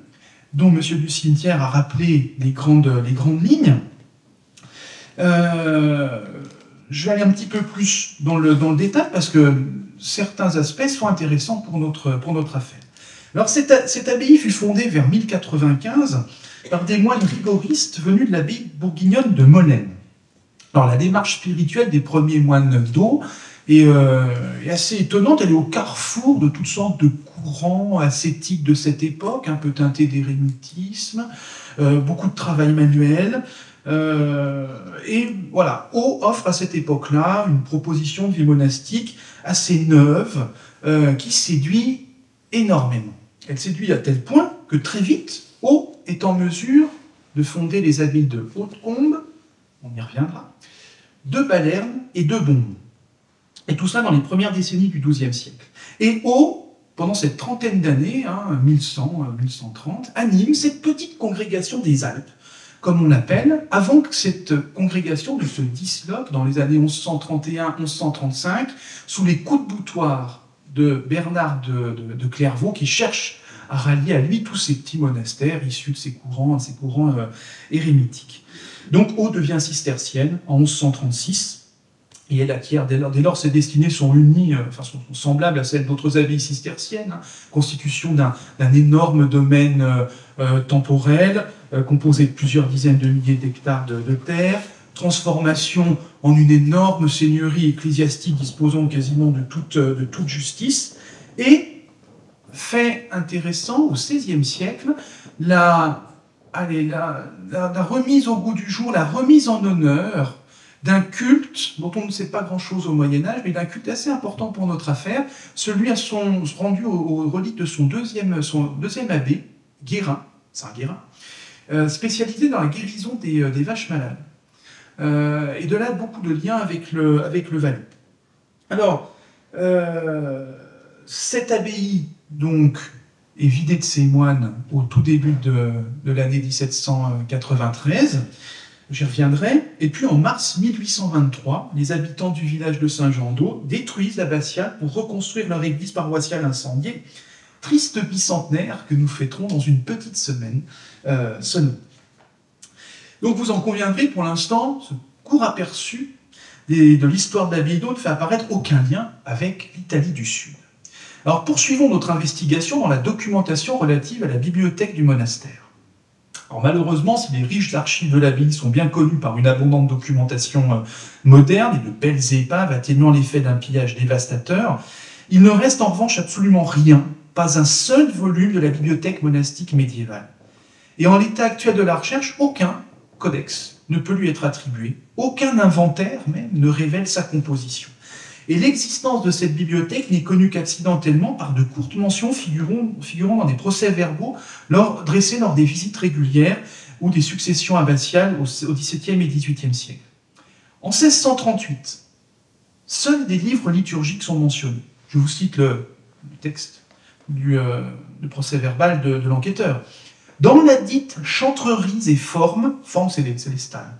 A: dont M. du Cimetière a rappelé les grandes lignes. Je vais aller un petit peu plus dans le détail, parce que certains aspects sont intéressants pour notre affaire. Alors cette abbaye fut fondée vers 1095 par des moines rigoristes venus de l'abbaye bourguignonne de Molène. Alors la démarche spirituelle des premiers moines d'Eau est assez étonnante. Elle est au carrefour de toutes sortes de courants ascétiques de cette époque, un peu teintés d'érémitisme, beaucoup de travail manuel. Et voilà, Eau offre à cette époque-là une proposition de vie monastique assez neuve qui séduit énormément. Elle séduit à tel point que très vite, Eau est en mesure de fonder les abbayes de Hautecombe, on y reviendra, de Balerne et de bonbons. Et tout ça dans les premières décennies du XIIe siècle. Et Eau, pendant cette trentaine d'années, 1100-1130, anime cette petite congrégation des Alpes, comme on l'appelle, avant que cette congrégation ne se disloque dans les années 1131-1135, sous les coups de boutoir de Bernard de Clairvaux, qui cherche à rallier à lui tous ces petits monastères issus de ces courants érémitiques. Donc Eau devient cistercienne en 1136, et elle acquiert, dès lors ses destinées sont unies, sont semblables à celles d'autres abbayes cisterciennes, constitution d'un énorme domaine temporel, composé de plusieurs dizaines de milliers d'hectares de terre, transformation en une énorme seigneurie ecclésiastique disposant quasiment de toute justice, et fait intéressant, au XVIe siècle, la remise au goût du jour, la remise en honneur d'un culte dont on ne sait pas grand-chose au Moyen-Âge, mais d'un culte assez important pour notre affaire, celui rendu aux reliques de son deuxième abbé, Guérin, Saint Guérin, spécialisé dans la guérison des vaches malades. Et de là, beaucoup de liens avec le Valais. Alors, cette abbaye, donc, est vidée de ses moines au tout début de l'année 1793, j'y reviendrai, et puis en mars 1823, les habitants du village de Saint-Jean-d'Eau détruisent l'abbatiale pour reconstruire leur église paroissiale incendiée. Triste bicentenaire que nous fêterons dans une petite semaine seulement. Donc vous en conviendrez, pour l'instant, ce court aperçu de l'histoire de l'abbaye d'Eau ne fait apparaître aucun lien avec l'Italie du Sud. Alors poursuivons notre investigation dans la documentation relative à la bibliothèque du monastère. Alors malheureusement, si les riches archives de l'abbaye sont bien connues par une abondante documentation moderne et de belles épaves atténuant l'effet d'un pillage dévastateur, il ne reste en revanche absolument rien, pas un seul volume de la bibliothèque monastique médiévale. Et en l'état actuel de la recherche, aucun codex ne peut lui être attribué, aucun inventaire même ne révèle sa composition. Et l'existence de cette bibliothèque n'est connue qu'accidentellement par de courtes mentions figurant dans des procès-verbaux dressés lors des visites régulières ou des successions abbatiales au XVIIe et XVIIIe siècle. En 1638, seuls des livres liturgiques sont mentionnés. Je vous cite le texte du procès-verbal de l'enquêteur. Dans la dite chantreries et formes c'est les stalles,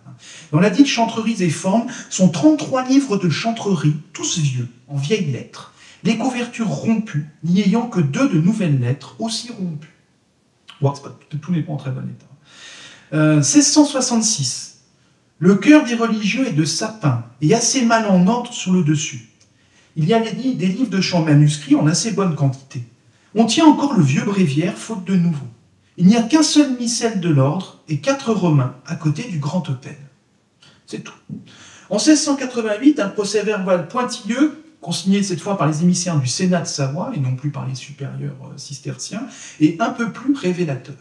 A: dans la dite chantreries et formes sont 33 livres de chantreries, tous vieux, en vieilles lettres, les couvertures rompues, n'y ayant que 2 de nouvelles lettres, aussi rompues. Bon, tout n'est pas en très bon état. 1666, le cœur des religieux est de sapin, et assez mal en ordre sur le dessus. Il y a des livres de chants manuscrits en assez bonne quantité. On tient encore le vieux bréviaire, faute de nouveau. Il n'y a qu'un seul missel de l'ordre et 4 romains à côté du grand autel. C'est tout. En 1688, un procès-verbal pointilleux, consigné cette fois par les émissaires du Sénat de Savoie et non plus par les supérieurs cisterciens, est un peu plus révélateur.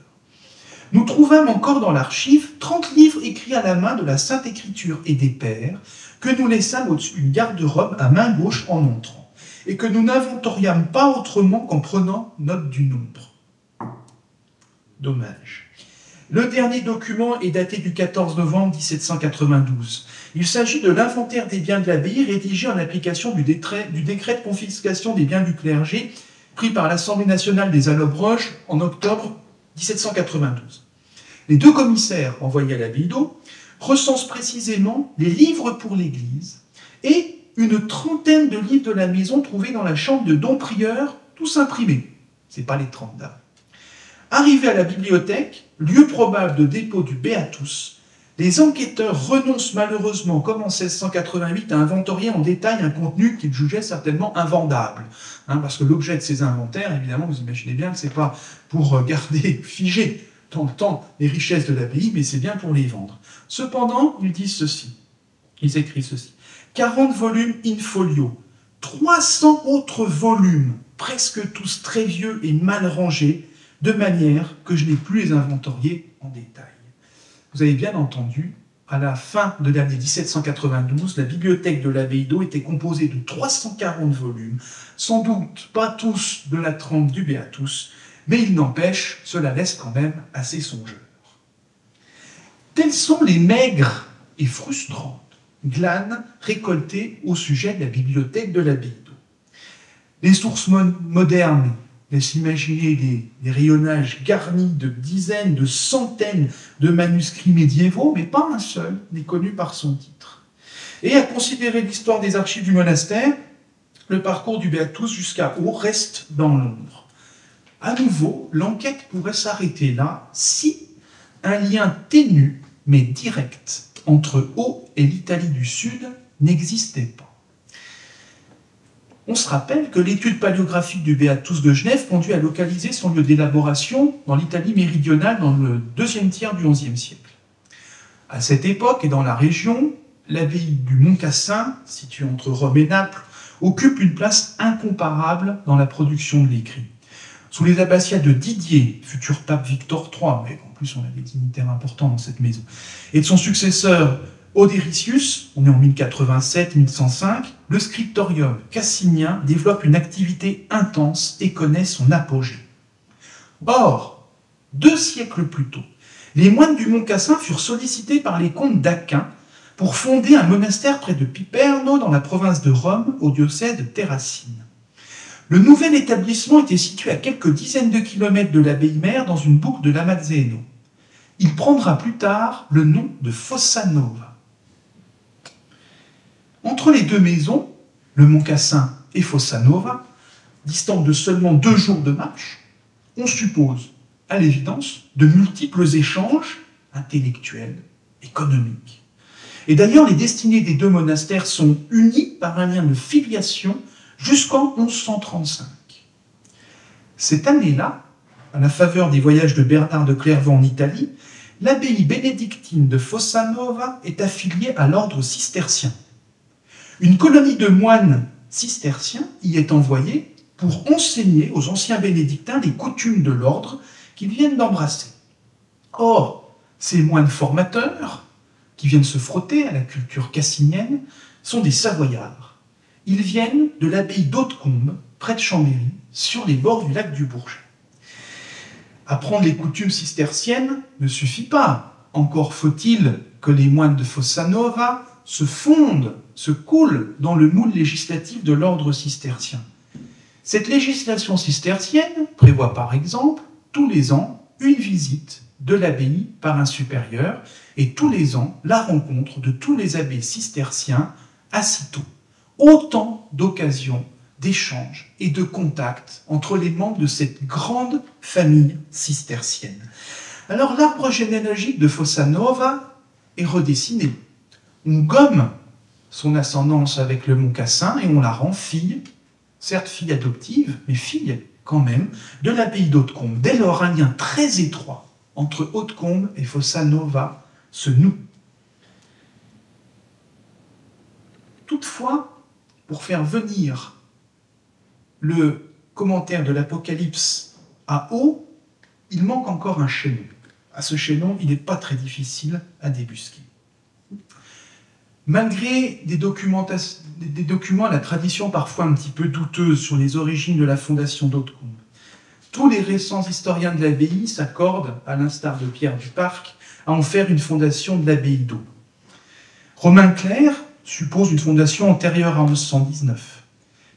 A: Nous trouvâmes encore dans l'archive 30 livres écrits à la main de la Sainte Écriture et des Pères, que nous laissâmes au-dessus d'une garde-robe à main gauche en entrant, et que nous n'inventoriâmes pas autrement qu'en prenant note du nombre. Dommage. Le dernier document est daté du 14 novembre 1792. Il s'agit de l'inventaire des biens de l'abbaye rédigé en application du décret de confiscation des biens du clergé pris par l'Assemblée nationale des Allobroges en octobre 1792. Les 2 commissaires envoyés à l'abbaye d'Eau recensent précisément les livres pour l'Église et une trentaine de livres de la maison trouvés dans la chambre de Don Prieur, tous imprimés. Ce n'est pas les 30 dames. Arrivés à la bibliothèque, lieu probable de dépôt du Beatus, les enquêteurs renoncent malheureusement, comme en 1688, à inventorier en détail un contenu qu'ils jugeaient certainement invendable. Parce que l'objet de ces inventaires, évidemment, vous imaginez bien que ce n'est pas pour garder figé dans le temps les richesses de l'abbaye, mais c'est bien pour les vendre. Cependant, ils disent ceci, ils écrivent ceci. 40 volumes in folio, 300 autres volumes, presque tous très vieux et mal rangés, de manière que je n'ai plus les inventoriés en détail. Vous avez bien entendu, à la fin de l'année 1792, la bibliothèque de l'abbaye d'Eau était composée de 340 volumes, sans doute pas tous de la trempe du Beatus, mais il n'empêche, cela laisse quand même assez songeur. Telles sont les maigres et frustrantes glanes récoltées au sujet de la bibliothèque de l'abbaye d'O. Les sources modernes laissent imaginer des rayonnages garnis de dizaines, de centaines de manuscrits médiévaux, mais pas un seul n'est connu par son titre. Et à considérer l'histoire des archives du monastère, le parcours du Beatus jusqu'à Au reste dans l'ombre. À nouveau, l'enquête pourrait s'arrêter là si un lien ténu mais direct entre Au et l'Italie du Sud n'existait pas. On se rappelle que l'étude paléographique du Beatus de Genève conduit à localiser son lieu d'élaboration dans l'Italie méridionale dans le deuxième tiers du XIe siècle. À cette époque et dans la région, l'abbaye du Mont-Cassin, située entre Rome et Naples, occupe une place incomparable dans la production de l'écrit. Sous les abbatias de Didier, futur pape Victor III, mais en plus on a des dignitaires importants dans cette maison, et de son successeur Odéricius, on est en 1087-1105, le scriptorium cassinien développe une activité intense et connaît son apogée. Or, 2 siècles plus tôt, les moines du Mont-Cassin furent sollicités par les comtes d'Aquin pour fonder un monastère près de Piperno dans la province de Rome, au diocèse de Terracine. Le nouvel établissement était situé à quelques dizaines de kilomètres de l'abbaye-mère dans une boucle de l'Amazzeno. Il prendra plus tard le nom de Fossa Nova. Entre les deux maisons, le Mont-Cassin et Fossa Nova, distants de seulement 2 jours de marche, on suppose, à l'évidence, de multiples échanges intellectuels, économiques. Et d'ailleurs, les destinées des 2 monastères sont unies par un lien de filiation jusqu'en 1135. Cette année-là, à la faveur des voyages de Bernard de Clairvaux en Italie, l'abbaye bénédictine de Fossa Nova est affiliée à l'ordre cistercien. Une colonie de moines cisterciens y est envoyée pour enseigner aux anciens bénédictins les coutumes de l'ordre qu'ils viennent d'embrasser. Or, ces moines formateurs, qui viennent se frotter à la culture cassinienne, sont des Savoyards. Ils viennent de l'abbaye d'Hautecombe, près de Chambéry, sur les bords du lac du Bourget. Apprendre les coutumes cisterciennes ne suffit pas. Encore faut-il que les moines de Fossa Nova se fondent, se coulent dans le moule législatif de l'ordre cistercien. Cette législation cistercienne prévoit par exemple, tous les ans, une visite de l'abbaye par un supérieur et tous les ans, la rencontre de tous les abbés cisterciens à Cîteaux. Autant d'occasions d'échanges et de contacts entre les membres de cette grande famille cistercienne. Alors l'arbre généalogique de Fossa Nova est redessiné. On gomme son ascendance avec le Mont-Cassin et on la rend fille, certes fille adoptive, mais fille quand même, de l'abbaye d'Hautecombe. Dès lors, un lien très étroit entre Hautecombe et Fossa Nova se noue. Toutefois, pour faire venir le commentaire de l'Apocalypse à Au, il manque encore un chaînon. À ce chaînon, il n'est pas très difficile à débusquer. Malgré des documents à la tradition parfois un petit peu douteuse sur les origines de la fondation d'Hautecombe, tous les récents historiens de l'abbaye s'accordent, à l'instar de Pierre du Parc, à en faire une fondation de l'abbaye d'Au. Romain Clerc suppose une fondation antérieure à 1119.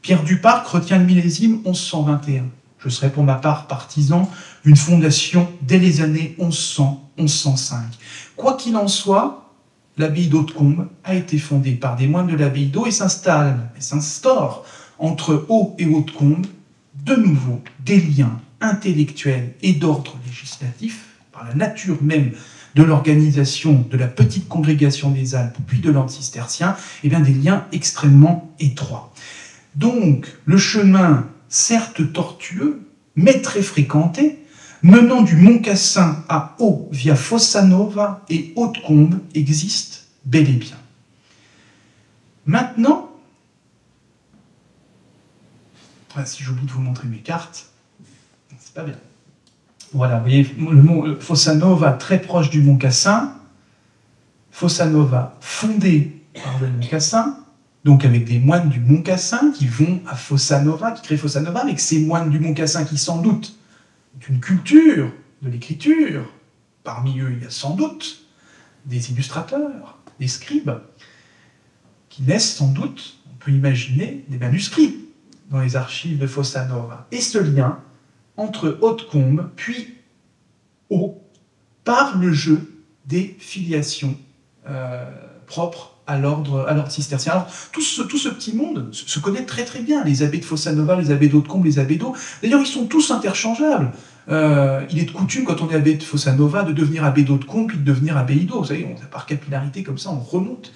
A: Pierre du Parc retient le millésime 1121. Je serai pour ma part partisan d'une fondation dès les années 1100-1105. Quoi qu'il en soit, l'abbaye d'Hautecombe a été fondée par des moines de l'abbaye d'Au et s'instaure entre Au et Hautecombe de nouveau des liens intellectuels et d'ordre législatif, par la nature même de l'organisation de la petite congrégation des Alpes puis de l'ordre cistercien, et bien des liens extrêmement étroits. Donc le chemin, certes tortueux, mais très fréquenté, menant du Mont-Cassin à Au via Fossa Nova et Hautecombe existe bel et bien. Maintenant, si j'oublie de vous montrer mes cartes, c'est pas bien. Voilà, vous voyez, le mont Fossa Nova très proche du Mont-Cassin, Fossa Nova fondée par le Mont-Cassin, donc avec des moines du Mont-Cassin qui vont à Fossa Nova, qui créent Fossa Nova, avec ces moines du Mont-Cassin qui sans doute d'une culture, de l'écriture. Parmi eux, il y a sans doute des illustrateurs, des scribes. qui laissent sans doute, on peut imaginer, des manuscrits dans les archives de Fossa Nova. Et ce lien entre Hautecombe puis Haut par le jeu des filiations propres à l'ordre cistercien. Alors, tout ce petit monde se connaît très très bien, les abbés de Fossa Nova, les abbés d'Hautecombe, les abbés d'Haut. D'ailleurs, ils sont tous interchangeables. Il est de coutume, quand on est abbé de Fossa Nova, de devenir abbé d'Hautecombe puis de devenir abbé d'Haut. Vous savez, par capillarité, comme ça, on remonte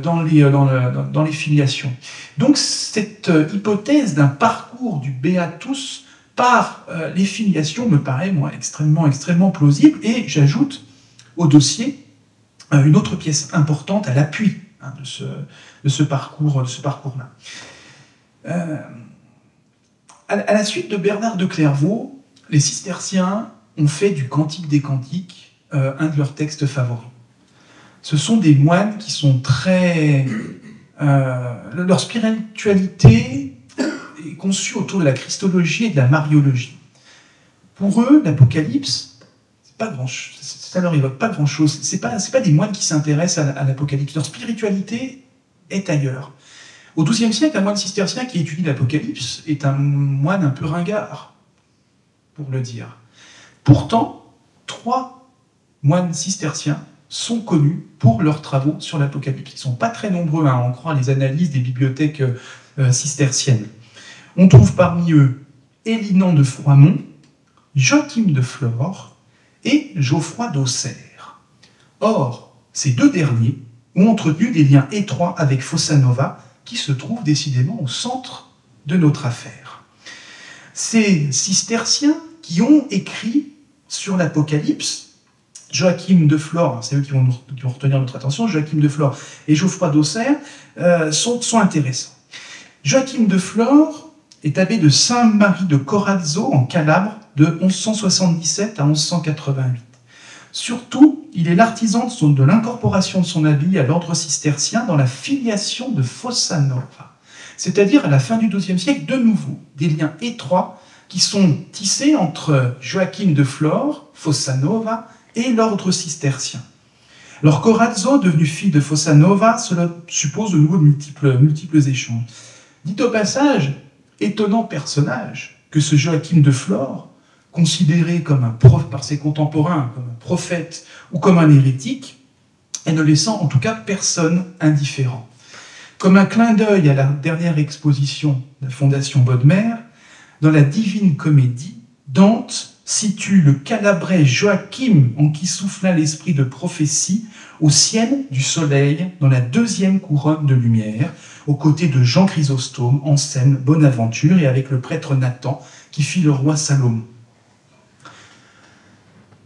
A: dans les filiations. Donc, cette hypothèse d'un parcours du Beatus par les filiations me paraît, moi, extrêmement plausible. Et j'ajoute au dossier une autre pièce importante à l'appui de ce parcours-là. À la suite de Bernard de Clairvaux, les cisterciens ont fait du Cantique des Cantiques un de leurs textes favoris. Ce sont des moines qui sont très... leur spiritualité est conçue autour de la christologie et de la mariologie. Pour eux, l'Apocalypse, c'est pas grand-chose. Ça leur évoque pas grand-chose. C'est pas des moines qui s'intéressent à l'Apocalypse. Leur spiritualité est ailleurs. Au XIIe siècle, un moine cistercien qui étudie l'Apocalypse est un moine un peu ringard, pour le dire. Pourtant, 3 moines cisterciens sont connus pour leurs travaux sur l'Apocalypse. Ils ne sont pas très nombreux à en croire les analyses des bibliothèques cisterciennes. On trouve parmi eux Élinan de Froimont, Joachim de Flore et Geoffroy d'Auxerre. Or, ces 2 derniers ont entretenu des liens étroits avec Fossa Nova, qui se trouve décidément au centre de notre affaire. Ces cisterciens qui ont écrit sur l'Apocalypse, Joachim de Flore, c'est eux qui vont retenir notre attention, Joachim de Flore et Geoffroy d'Auxerre, sont intéressants. Joachim de Flore est abbé de Saint-Marie de Corazzo en Calabre de 1177 à 1188. Surtout, il est l'artisan de l'incorporation de son abbaye à l'ordre cistercien dans la filiation de Fossa Nova. C'est-à-dire, à la fin du XIIe siècle, de nouveau, des liens étroits qui sont tissés entre Joachim de Flore, Fossa Nova, et l'ordre cistercien. Alors, Corazzo, devenu fille de Fossa Nova, cela suppose de nouveau de multiples échanges. Dit au passage, étonnant personnage que ce Joachim de Flore, considéré comme par ses contemporains comme un prophète ou comme un hérétique, et ne laissant en tout cas personne indifférent. Comme un clin d'œil à la dernière exposition de la Fondation Bodmer, dans la Divine Comédie, Dante situe le calabrais Joachim en qui souffla l'esprit de prophétie au ciel du soleil dans la 2e couronne de lumière, aux côtés de Jean Chrysostome en scène Bonaventure et avec le prêtre Nathan qui fit le roi Salomon.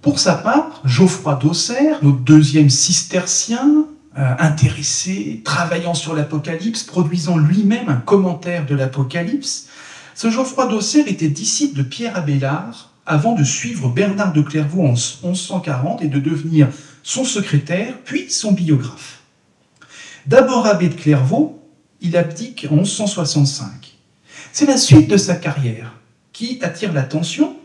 A: Pour sa part, Geoffroy d'Auxerre, notre 2e cistercien, intéressé, travaillant sur l'Apocalypse, produisant lui-même un commentaire de l'Apocalypse, ce Geoffroy d'Auxerre était disciple de Pierre Abélard avant de suivre Bernard de Clairvaux en 1140 et de devenir son secrétaire, puis son biographe. D'abord abbé de Clairvaux, il abdique en 1165. C'est la suite de sa carrière qui attire l'attention,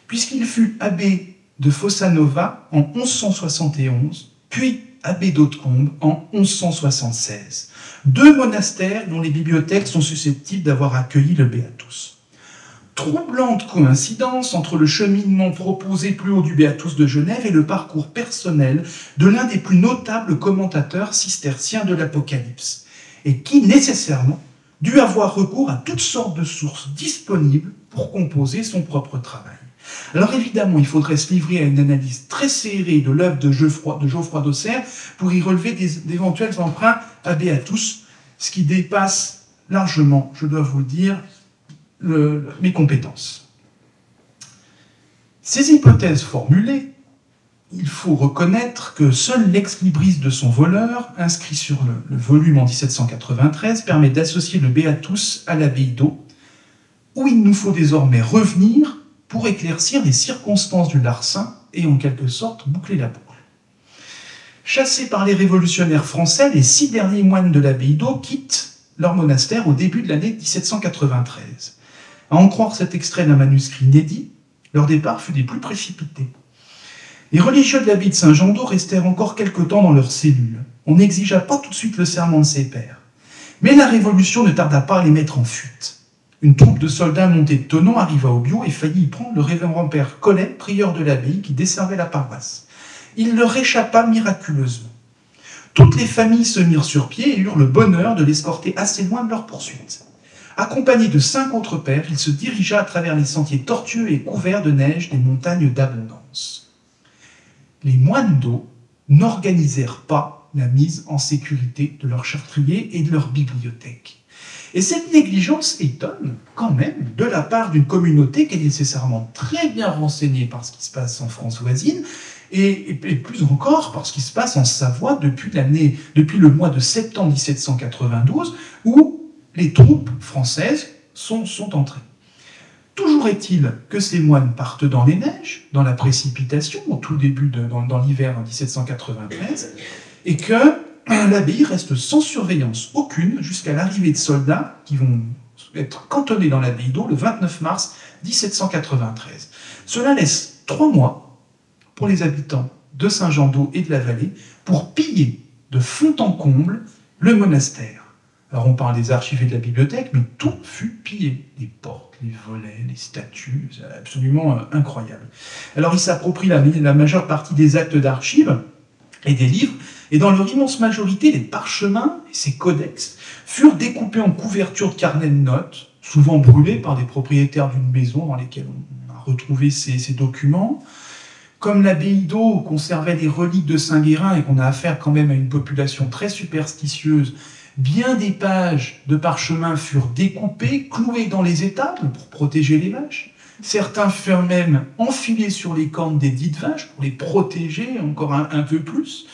A: puisqu'il fut abbé de Fossa Nova en 1171, puis abbé d'Hautecombe en 1176. 2 monastères dont les bibliothèques sont susceptibles d'avoir accueilli le Beatus. Troublante coïncidence entre le cheminement proposé plus haut du Beatus de Genève et le parcours personnel de l'un des plus notables commentateurs cisterciens de l'Apocalypse, et qui, nécessairement, dut avoir recours à toutes sortes de sources disponibles pour composer son propre travail. Alors évidemment, il faudrait se livrer à une analyse très serrée de l'œuvre de Geoffroy d'Auxerre pour y relever d'éventuels emprunts à Beatus, ce qui dépasse largement, je dois vous le dire, mes compétences. Ces hypothèses formulées, il faut reconnaître que seul l'ex-libris de son voleur, inscrit sur le volume en 1793, permet d'associer le Beatus à l'abbaye d'Haut, où il nous faut désormais revenir pour éclaircir les circonstances du larcin et en quelque sorte boucler la boucle. Chassés par les révolutionnaires français, les 6 derniers moines de l'abbaye d'Haut quittent leur monastère au début de l'année 1793. À en croire cet extrait d'un manuscrit inédit, leur départ fut des plus précipités. Les religieux de l'abbaye de Saint-Jean d'Haut restèrent encore quelque temps dans leurs cellules. On n'exigea pas tout de suite le serment de ses pairs. Mais la Révolution ne tarda pas à les mettre en fuite. Une troupe de soldats montés de Thonon arriva au Biot et faillit y prendre le révérend père Collet, prieur de l'abbaye, qui desservait la paroisse. Il leur échappa miraculeusement. Toutes les familles se mirent sur pied et eurent le bonheur de l'escorter assez loin de leur poursuite. Accompagné de 5 autres pères, il se dirigea à travers les sentiers tortueux et couverts de neige des montagnes d'Abondance. Les moines d'eau n'organisèrent pas la mise en sécurité de leurs chartriers et de leur bibliothèque. Et cette négligence étonne quand même de la part d'une communauté qui est nécessairement très bien renseignée par ce qui se passe en France voisine, et plus encore par ce qui se passe en Savoie depuis le mois de septembre 1792, où les troupes françaises sont entrées. Toujours est-il que ces moines partent dans les neiges, dans la précipitation, au tout début dans l'hiver 1793, et que l'abbaye reste sans surveillance aucune jusqu'à l'arrivée de soldats qui vont être cantonnés dans l'abbaye d'Eau le 29 mars 1793. Cela laisse 3 mois pour les habitants de Saint-Jean-d'Eau et de la vallée pour piller de fond en comble le monastère. Alors on parle des archives et de la bibliothèque, mais tout fut pillé. Les portes, les volets, les statues, c'est absolument incroyable. Alors ils s'approprient la majeure partie des actes d'archives et des livres, et dans leur immense majorité, les parchemins et ces codex furent découpés en couvertures de carnets de notes, souvent brûlés par des propriétaires d'une maison dans lesquelles on a retrouvé ces documents. Comme l'abbaye d'Eau conservait des reliques de Saint-Guérin et qu'on a affaire quand même à une population très superstitieuse, bien des pages de parchemins furent découpées, clouées dans les étables pour protéger les vaches. Certains furent même enfilés sur les cornes des dites vaches pour les protéger encore un peu plus.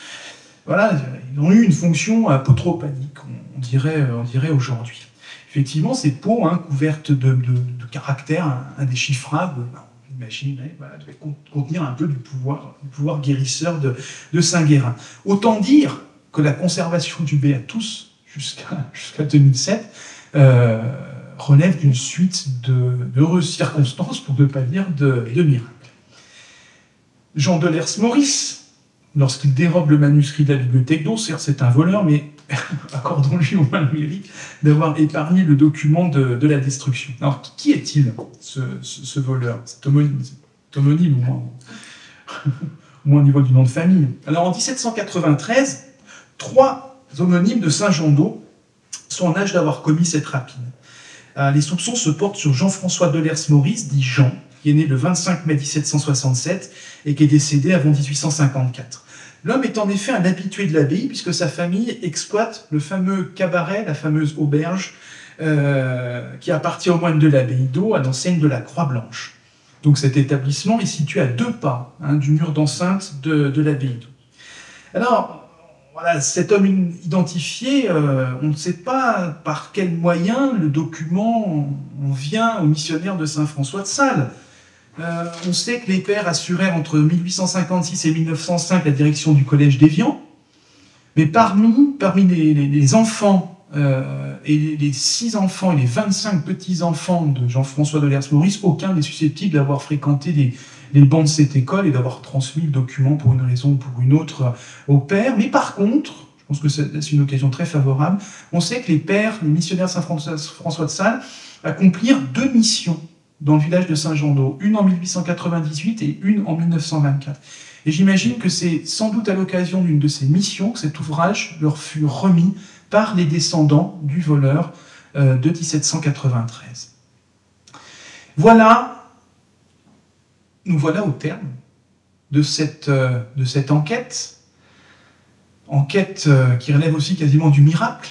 A: Voilà, ils ont eu une fonction apotropanique, on dirait aujourd'hui. Effectivement, ces peaux couvertes de caractères indéchiffrables, on imagine, devaient contenir un peu du pouvoir guérisseur de Saint-Guérin. Autant dire que la conservation du Béatus jusqu'à 2007 relève d'une suite d'heureuses circonstances, pour ne pas dire de miracles. Jean de Lers-Maurice, lorsqu'il dérobe le manuscrit de la bibliothèque d'Eau, certes c'est un voleur, mais accordons-lui au moins le mérite d'avoir épargné le document de la destruction. Alors qui est-il, ce voleur, cet homonyme au moins au niveau du nom de famille? Alors en 1793, 3 homonymes de Saint-Jean-d'Eau sont en âge d'avoir commis cette rapine. Les soupçons se portent sur Jean-François de Lers-Maurice, dit Jean, qui est né le 25 mai 1767 et qui est décédé avant 1854. L'homme est en effet un habitué de l'abbaye, puisque sa famille exploite le fameux cabaret, la fameuse auberge, qui appartient aux moines de l'abbaye d'Eau, à l'enseigne de la Croix-Blanche. Donc cet établissement est situé à 2 pas du mur d'enceinte de l'abbaye d'Eau. Alors, voilà, cet homme identifié, on ne sait pas par quel moyen le document en vient aux missionnaires de Saint-François de Sales. On sait que les pères assurèrent entre 1856 et 1905 la direction du collège d'Évian, mais parmi les enfants, et les 6 enfants et les 25 petits-enfants de Jean-François de Lers-Maurice, aucun n'est susceptible d'avoir fréquenté les bancs de cette école et d'avoir transmis le document pour une raison ou pour une autre au père. Mais par contre, je pense que c'est une occasion très favorable, on sait que les pères, les missionnaires Saint-François de Sales, accomplirent 2 missions dans le village de Saint-Jean-d'Eau, une en 1898 et une en 1924. Et j'imagine que c'est sans doute à l'occasion d'une de ces missions que cet ouvrage leur fut remis par les descendants du voleur de 1793. Voilà, nous voilà au terme de cette enquête qui relève aussi quasiment du miracle.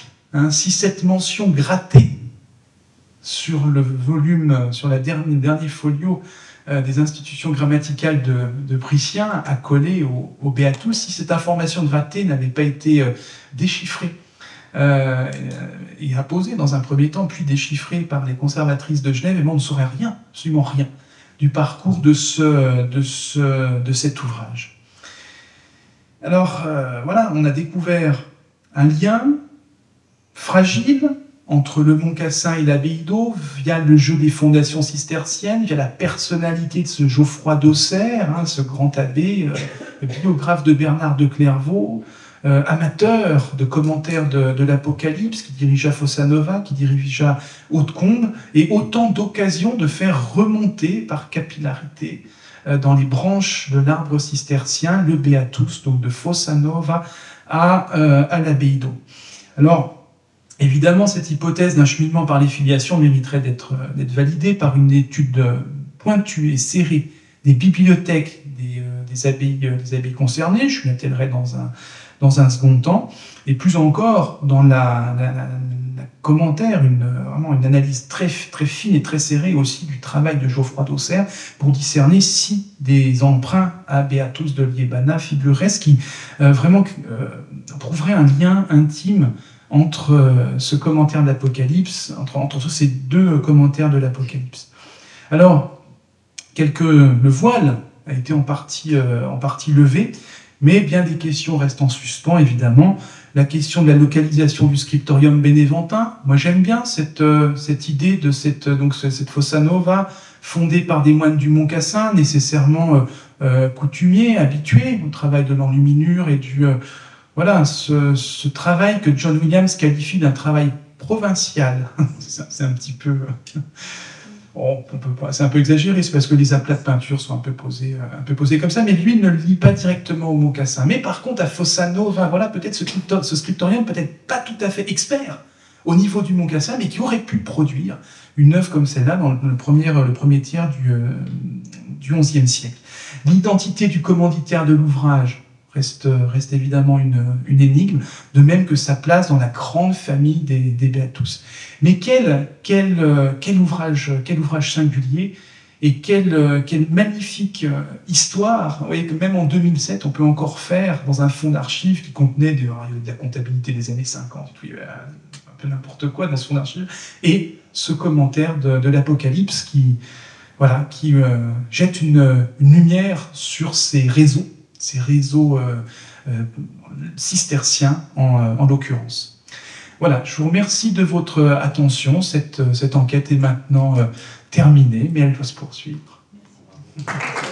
A: Si cette mention grattée sur le volume, sur la dernier folio des institutions grammaticales de Pritien a collé au Béatus, si cette information grattée n'avait pas été déchiffrée et apposée dans un premier temps, puis déchiffrée par les conservatrices de Genève, et on ne saurait rien, absolument rien, du parcours de cet ouvrage. Alors voilà, on a découvert un lien fragile entre le Mont Cassin et l'abbaye d'Eau, via le jeu des fondations cisterciennes, via la personnalité de ce Geoffroy d'Auxerre, ce grand abbé, le biographe de Bernard de Clairvaux, amateur de commentaires de l'Apocalypse, qui dirigea Fossa Nova, qui dirigea Hautecombe, et autant d'occasions de faire remonter par capillarité dans les branches de l'arbre cistercien le Beatus, donc de Fossa Nova à l'abbaye d'Eau. Alors, évidemment, cette hypothèse d'un cheminement par les filiations mériterait d'être validée par une étude pointue et serrée des bibliothèques des abbayes concernées. Je m'y attellerai dans un second temps, et plus encore dans la commentaire, vraiment une analyse très fine et très serrée aussi du travail de Geoffroy d'Auxerre pour discerner si des emprunts à Beatus de Liébana figureraient, ce qui vraiment prouverait un lien intime entre ce commentaire de l'Apocalypse, entre ces deux commentaires de l'Apocalypse. Alors, le voile a été en partie levé, mais bien des questions restent en suspens, évidemment. La question de la localisation du scriptorium bénéventin, moi j'aime bien cette idée de cette Fossa Nova, fondée par des moines du Mont Cassin, nécessairement coutumiers, habitués au travail de l'enluminure et voilà, ce travail que John Williams qualifie d'un travail provincial. C'est un petit peu... c'est un peu exagéré, c'est parce que les aplats de peinture sont un peu posés comme ça, mais lui ne le lit pas directement au Mont-Cassin. Mais par contre, à Fossa Nova, voilà, peut-être ce scriptorium, peut-être pas tout à fait expert au niveau du Mont-Cassin, mais qui aurait pu produire une œuvre comme celle-là dans le premier tiers du XIe siècle. L'identité du commanditaire de l'ouvrage reste évidemment une énigme, de même que sa place dans la grande famille des Beatus. Mais quel ouvrage singulier, et quelle magnifique histoire. Vous voyez que même en 2007, on peut encore faire dans un fonds d'archives qui contenait de la comptabilité des années 50, un peu n'importe quoi dans ce fonds d'archives, et ce commentaire de l'Apocalypse qui jette une lumière sur ces réseaux cisterciens en l'occurrence. Voilà, je vous remercie de votre attention. Cette enquête est maintenant terminée, mais elle doit se poursuivre. Merci.